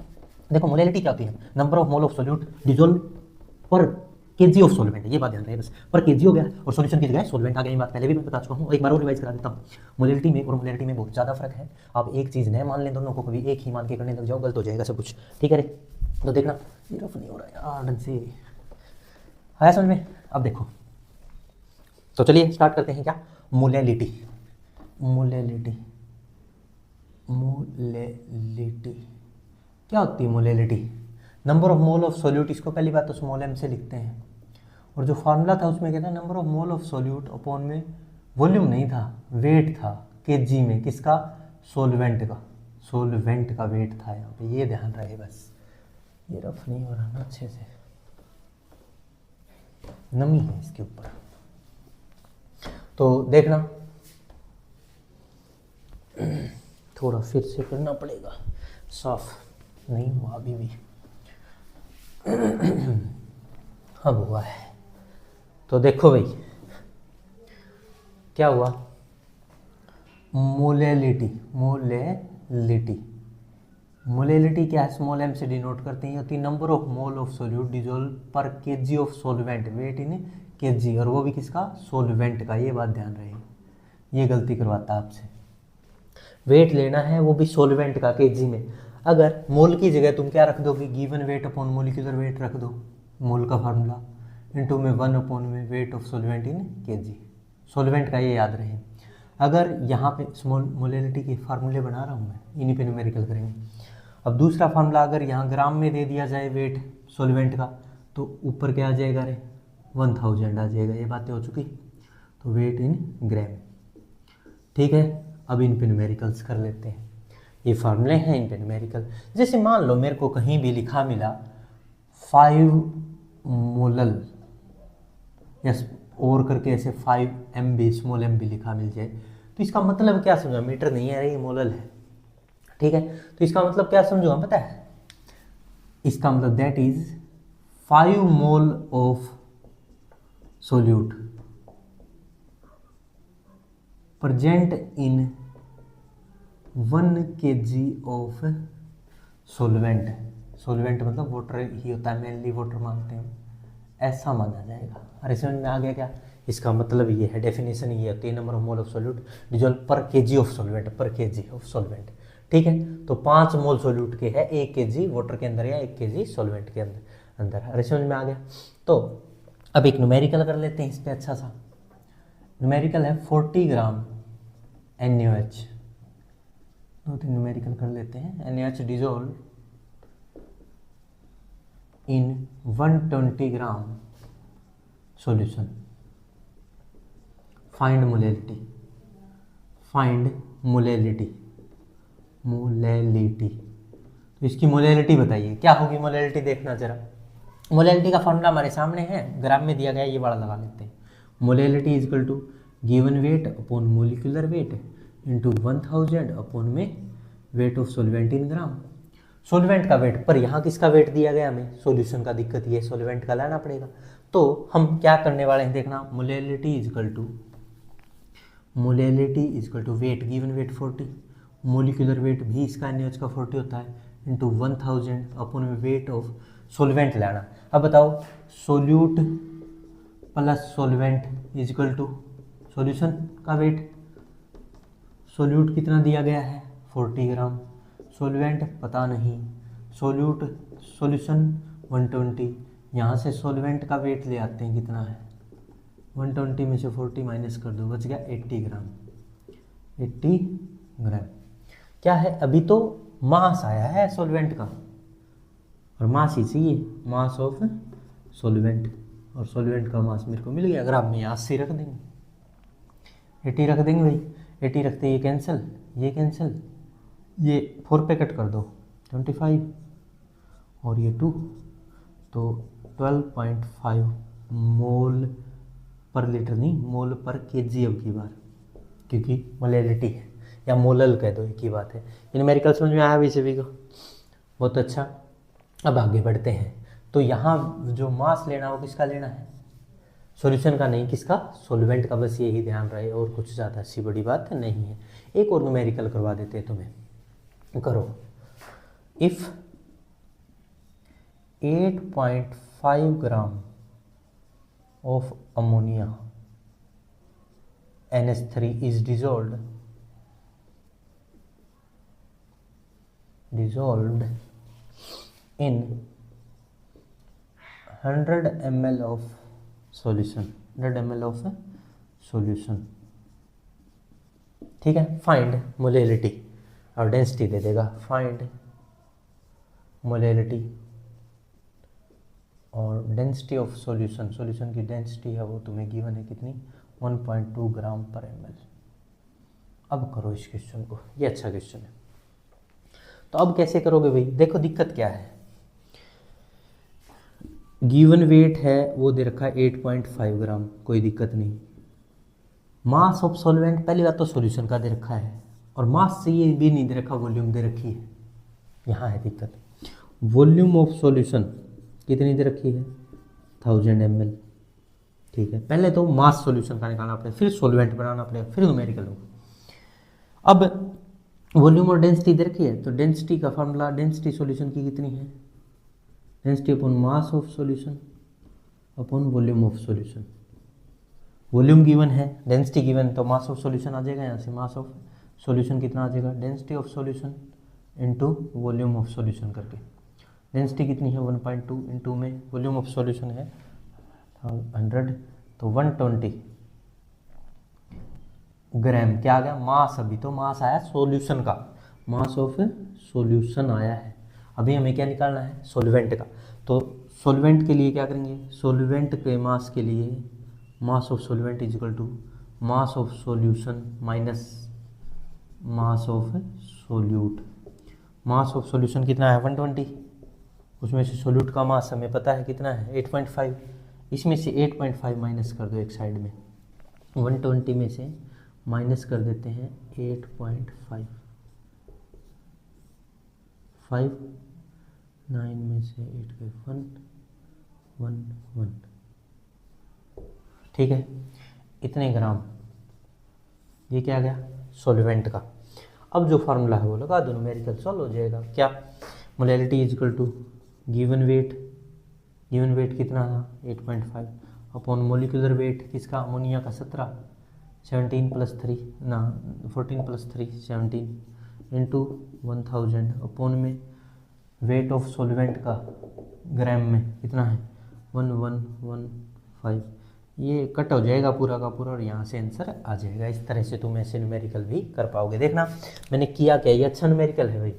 Speaker 1: देखो मोलैरिटी क्या होती है, number of mole of solute dissolve पर केजी ऑफ सोलवेंट, ये बात ध्यान रहे बस, पर केजी हो गया और सॉल्यूशन की जगह सोलवेंट आ गया, ये बात पहले भी मैं बता चुका हूँ, एक बार और रिवाइज करा देता हूँ। मोलैरिटी में और मोलैरिटी में बहुत ज़्यादा फर्क है, आप एक चीज़ न मान लें, दोनों को कभी एक ही मान के करने लग जाओ, गलत हो जाएगा सब कुछ, ठीक है रे। तो देखना ये रफ नहीं हो रहा यार ढंग से, आया समझ में। अब देखो तो चलिए स्टार्ट करते हैं, क्या मोलैलिटी, मोलैलिटी, मोलैलिटी क्या होती है molality, number of mole of solute, इसको पहली बात तो स्मॉल m से लिखते हैं, और जो फार्मूला था उसमें क्या था, number of mole of solute upon में वॉल्यूम नहीं था, वेट था केजी में, किसका, सोलवेंट का, सोलवेंट का वेट था यहाँ पे, ये ध्यान रहे बस। ये रफ नहीं हो रहा ना अच्छे से, नमी है इसके ऊपर, तो देखना थोड़ा फिर से करना पड़ेगा, साफ नहीं हुआ अभी भी, अब हुआ है। तो देखो भाई क्या हुआ, मोलैलिटी, मोलैलिटी, मोलैलिटी क्या है, स्मॉल m से डिनोट करते हैं, होती है number of mole of solute dissolve पर KG of solvent, weight in KG, और वो भी किसका, सोलवेंट का, ये बात ध्यान रहे, ये गलती करवाता आपसे, वेट लेना है वो भी सोलवेंट का केजी में। अगर मोल की जगह तुम क्या रख दोगे, given weight upon molecular wait रख दो, मोल का फार्मूला, इनटू में 1 अपॉन में weight of solvent in KG, solvent का, ये याद रहे। अगर यहाँ पे स्मॉल मोलैलिटी के फार्मूले बना रहा हूँ मैं, इन्हीं पे न्यूमेरिकल करेंगे। अब दूसरा फार्मूला अगर यहाँ ग्राम में दे दिया जाए वेट सोलवेंट का, तो ऊपर क्या आ जाएगा रे, 1000 आ जाएगा, ये बातें हो चुकी। तो वेट इन ग्राम, ठीक है। अब इन पे न्यूमेरिकल्स कर लेते हैं, ये फार्मूले हैं, इन पे न्यूमेरिकल। जैसे मान लो मेरे को कहीं भी लिखा मिला 5 मोलल, यस, और करके ऐसे 5 MB, स्मॉल m भी लिखा मिल जाए, तो इसका मतलब क्या समझा, मीटर नहीं है, ये मोलल है, ठीक है। तो इसका मतलब क्या समझो पता है, इसका मतलब that is 5 mole of solute present in 1 kg of solvent, solvent मतलब वाटर ही होता है, मेनली वाटर मानते हैं, ऐसा माना जाएगा। अरे समझ में आ गया क्या, इसका मतलब ये है, डेफिनेशन ये होती है, number of mole of solute dissolve पर केजी ऑफ सोलवेंट, पर केजी ऑफ सोलवेंट, ठीक है। तो 5 मोल सोल्यूट के है 1 kg वाटर के अंदर या 1 kg सोलवेंट के अंदर। अरे समझ में आ गया। तो अब एक न्यूमेरिकल कर लेते हैं इस पर, अच्छा सा न्यूमेरिकल है 40 ग्राम NaOH, 2-3 न्यूमेरिकल कर लेते हैं। NaOH dissolve in 120 gram solution, find molality, find molality, molality. तो इसकी मोलैलिटी बताइए क्या होगी, मोलैलिटी देखना जरा। मोलैलिटी का फॉर्मूला हमारे सामने है, ग्राम में दिया गया है, ये वाला लगा लेते हैं। Molality is equal to given weight upon molecular weight into 1000 upon में weight of solvent in gram. Solvent का वेट, पर यहाँ किसका वेट दिया गया हमें, सॉल्यूशन का, दिक्कत ये सोलवेंट का लाना पड़ेगा। तो हम क्या करने वाले हैं देखना, molality is equal to, molality is equal to weight, given weight 40, molecular weight भी इसका NaOH का 40 होता है, इंटू 1000 अपॉन में वेट ऑफ सोलवेंट लाना। अब बताओ solute plus solvent is equal to solution का वेट। सोल्यूट कितना दिया गया है 40 ग्राम, सॉल्वेंट पता नहीं, सॉल्यूशन 120। यहाँ से सॉल्वेंट का वेट ले आते हैं, कितना है 120 में से 40 माइनस कर दो, बच गया 80 ग्राम। 80 ग्राम क्या है, अभी तो मास आया है सॉल्वेंट का, और मास ही चाहिए, मास ऑफ सॉल्वेंट, और सॉल्वेंट का मास मेरे को मिल गया। अगर आप में यहाँ से रख देंगे 80 रख देंगे भाई, 80 रखते ये कैंसिल, ये 4 पे कट कर दो 25 और ये 2, तो 12.5 मोल पर लीटर, नहीं मोल पर केजी अब की बार, क्योंकि मोलैलिटी है या मोलल कह दो, एक ही बात है। न्यूमेरिकल समझ में आया भी सभी को, बहुत अच्छा। अब आगे बढ़ते हैं, तो यहाँ जो मास लेना वो किसका लेना है, सॉल्यूशन का नहीं, किसका, सॉल्वेंट का, बस यही ध्यान रहे, और कुछ ज़्यादा अच्छी बड़ी बात नहीं है। एक और न्यूमेरिकल करवा देते हैं तुम्हें, करो। If 8.5 gram of ammonia NH3 is dissolved in 100 ml of solution, 100 ml of solution, ठीक है। फाइंड मोलैलिटी और डेंसिटी दे देगा, फाइंड मोलैलिटी और डेंसिटी ऑफ सॉल्यूशन, सॉल्यूशन की डेंसिटी है वो तुम्हें गिवन है कितनी, 1.2 ग्राम पर ml। अब करो इस क्वेश्चन को, ये अच्छा क्वेश्चन है। तो अब कैसे करोगे भाई, देखो दिक्कत क्या है, गिवन वेट है वो दे रखा है 8.5 ग्राम, कोई दिक्कत नहीं। मास ऑफ सॉल्वेंट, पहली बात तो सॉल्यूशन का दे रखा है, और मास से ये भी नहीं दे रखा, वॉल्यूम दे रखी है, यहाँ है दिक्कत। वॉल्यूम ऑफ सॉल्यूशन कितनी दे रखी है 1000 ml, ठीक है। पहले तो मास सॉल्यूशन का निकालना पड़ेगा, फिर सॉल्वेंट बनाना पड़ेगा, फिर न्यूमेरिकल होगा। अब वॉल्यूम और डेंसिटी दे रखी है, तो डेंसिटी का फार्मूला, डेंसिटी सॉल्यूशन की कितनी है, density upon mass of solution upon volume of solution. Volume given है, डेंसिटी गिवन, तो मास ऑफ सॉल्यूशन आ जाएगा, यहाँ से मास ऑफ सॉल्यूशन कितना आ जाएगा, density of solution into volume of solution करके। डेंसिटी कितनी है 1.2, इंटू में वॉल्यूम ऑफ सॉल्यूशन है 100, तो 120 ग्राम क्या आ गया, मास। अभी तो मास आया सॉल्यूशन का, मास ऑफ सॉल्यूशन आया है। अभी हमें क्या निकालना है, सॉल्वेंट का। तो सॉल्वेंट के लिए क्या करेंगे, सॉल्वेंट के मास के लिए mass of solvent is equal to mass of solution minus mass of solute. Mass of solution कितना है 120, उसमें से सोल्यूट का मास हमें पता है कितना है 8.5, इसमें से 8.5 माइनस कर दो एक साइड में, 120 में से माइनस कर देते हैं 8.5, 5 9 में से 8 के 1 ठीक है। इतने ग्राम, ये क्या आ गया सॉल्वेंट का। अब जो फार्मूला है वो लगा दो, न्यूमेरिकल सॉल्व हो जाएगा। क्या, molality is equal to given weight कितना था 8.5 अपॉन मोलिकुलर वेट किसका, अमोनिया का 17, 17 + 3 ना 14 + 3 17 इंटू 1000 अपॉन में वेट ऑफ सॉल्वेंट का ग्राम में कितना है 1115। ये कट हो जाएगा पूरा का पूरा और यहाँ से आंसर आ जाएगा। इस तरह से तुम ऐसे न्यूमेरिकल भी कर पाओगे। देखना मैंने किया क्या, ये अच्छा न्यूमेरिकल है भाई।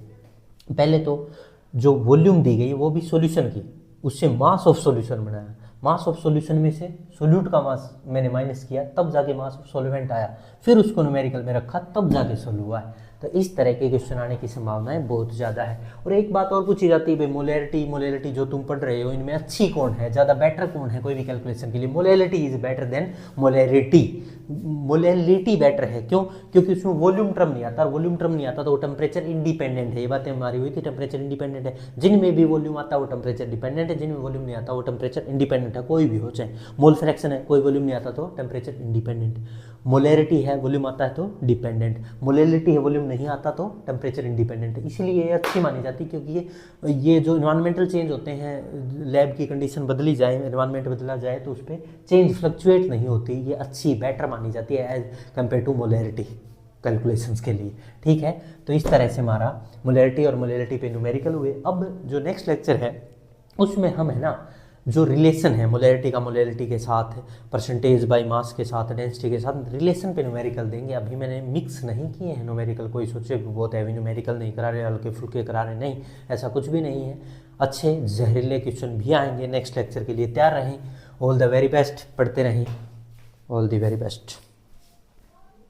Speaker 1: पहले तो जो वॉल्यूम दी गई वो भी सॉल्यूशन की, उससे मास ऑफ सॉल्यूशन बनाया, मास ऑफ सॉल्यूशन में से सोल्यूट का मास मैंने माइनस किया, तब जाके मास ऑफ सॉल्वेंट आया, फिर उसको न्यूमेरिकल में रखा, तब जाके सोल्व हुआ है। तो इस तरह के क्वेश्चन आने की संभावनाएं बहुत ज़्यादा है। और एक बात और पूछी जाती है भाई, मोलैलिटी जो तुम पढ़ रहे हो इनमें अच्छी कौन है, ज़्यादा बेटर कौन है कोई भी कैलकुलेशन के लिए। Molality is better than molarity. Molality better है, क्यों? क्योंकि उसमें वॉल्यूम टर्म नहीं आता, वॉल्यूम टर्म नहीं आता तो वो टेम्परेचर इंडिपेंडेंट है। ये बातें हमारी हुई थी, टेम्परेचर इंडिपेंडेंट है। जिनमें भी वॉल्यूम आता है वो टेम्परेचर डिपेंडेंट है, जिनमें वॉल्यूम नहीं आता वो टेम्परेचर इंडिपेंडेंट है। कोई भी हो, चाहे मोल फ्रैक्शन है, कोई वॉल्यूम नहीं आता तो टेम्परेचर इंडिपेंडेंट। मोलैरिटी है, वॉल्यूम आता है तो डिपेंडेंट। मोलैलिटी है, वॉल्यूम नहीं आता तो टेम्परेचर इंडिपेंडेंट है, इसीलिए ये अच्छी मानी जाती है, क्योंकि ये जो इन्वायरमेंटल चेंज होते हैं, लैब की कंडीशन बदली जाए, इन्वायरमेंट बदला जाए तो उस पर चेंज फ्लक्चुएट नहीं होती, ये अच्छी बेटर मानी जाती है as compare to molarity calculations के लिए। ठीक है, तो इस तरह से हमारा मोलैरिटी और मोलैरिटी पे न्यूमेरिकल हुए। अब जो नेक्स्ट लेक्चर है उसमें हम है ना जो रिलेशन है मोलैरिटी का मोलैरिटी के साथ, परसेंटेज बाय मास के साथ, डेंसिटी के साथ, रिलेशन पे न्यूमेरिकल देंगे। अभी मैंने मिक्स नहीं किए हैं न्यूमेरिकल, कोई सोचे बहुत हैवी न्यूमेरिकल नहीं करा रहे, हल्के फुल्के करा रहे, नहीं, ऐसा कुछ भी नहीं है। अच्छे जहरीले क्वेश्चन भी आएंगे, नेक्स्ट लेक्चर के लिए तैयार रहें। ऑल द वेरी बेस्ट, पढ़ते रहें, ऑल द वेरी बेस्ट।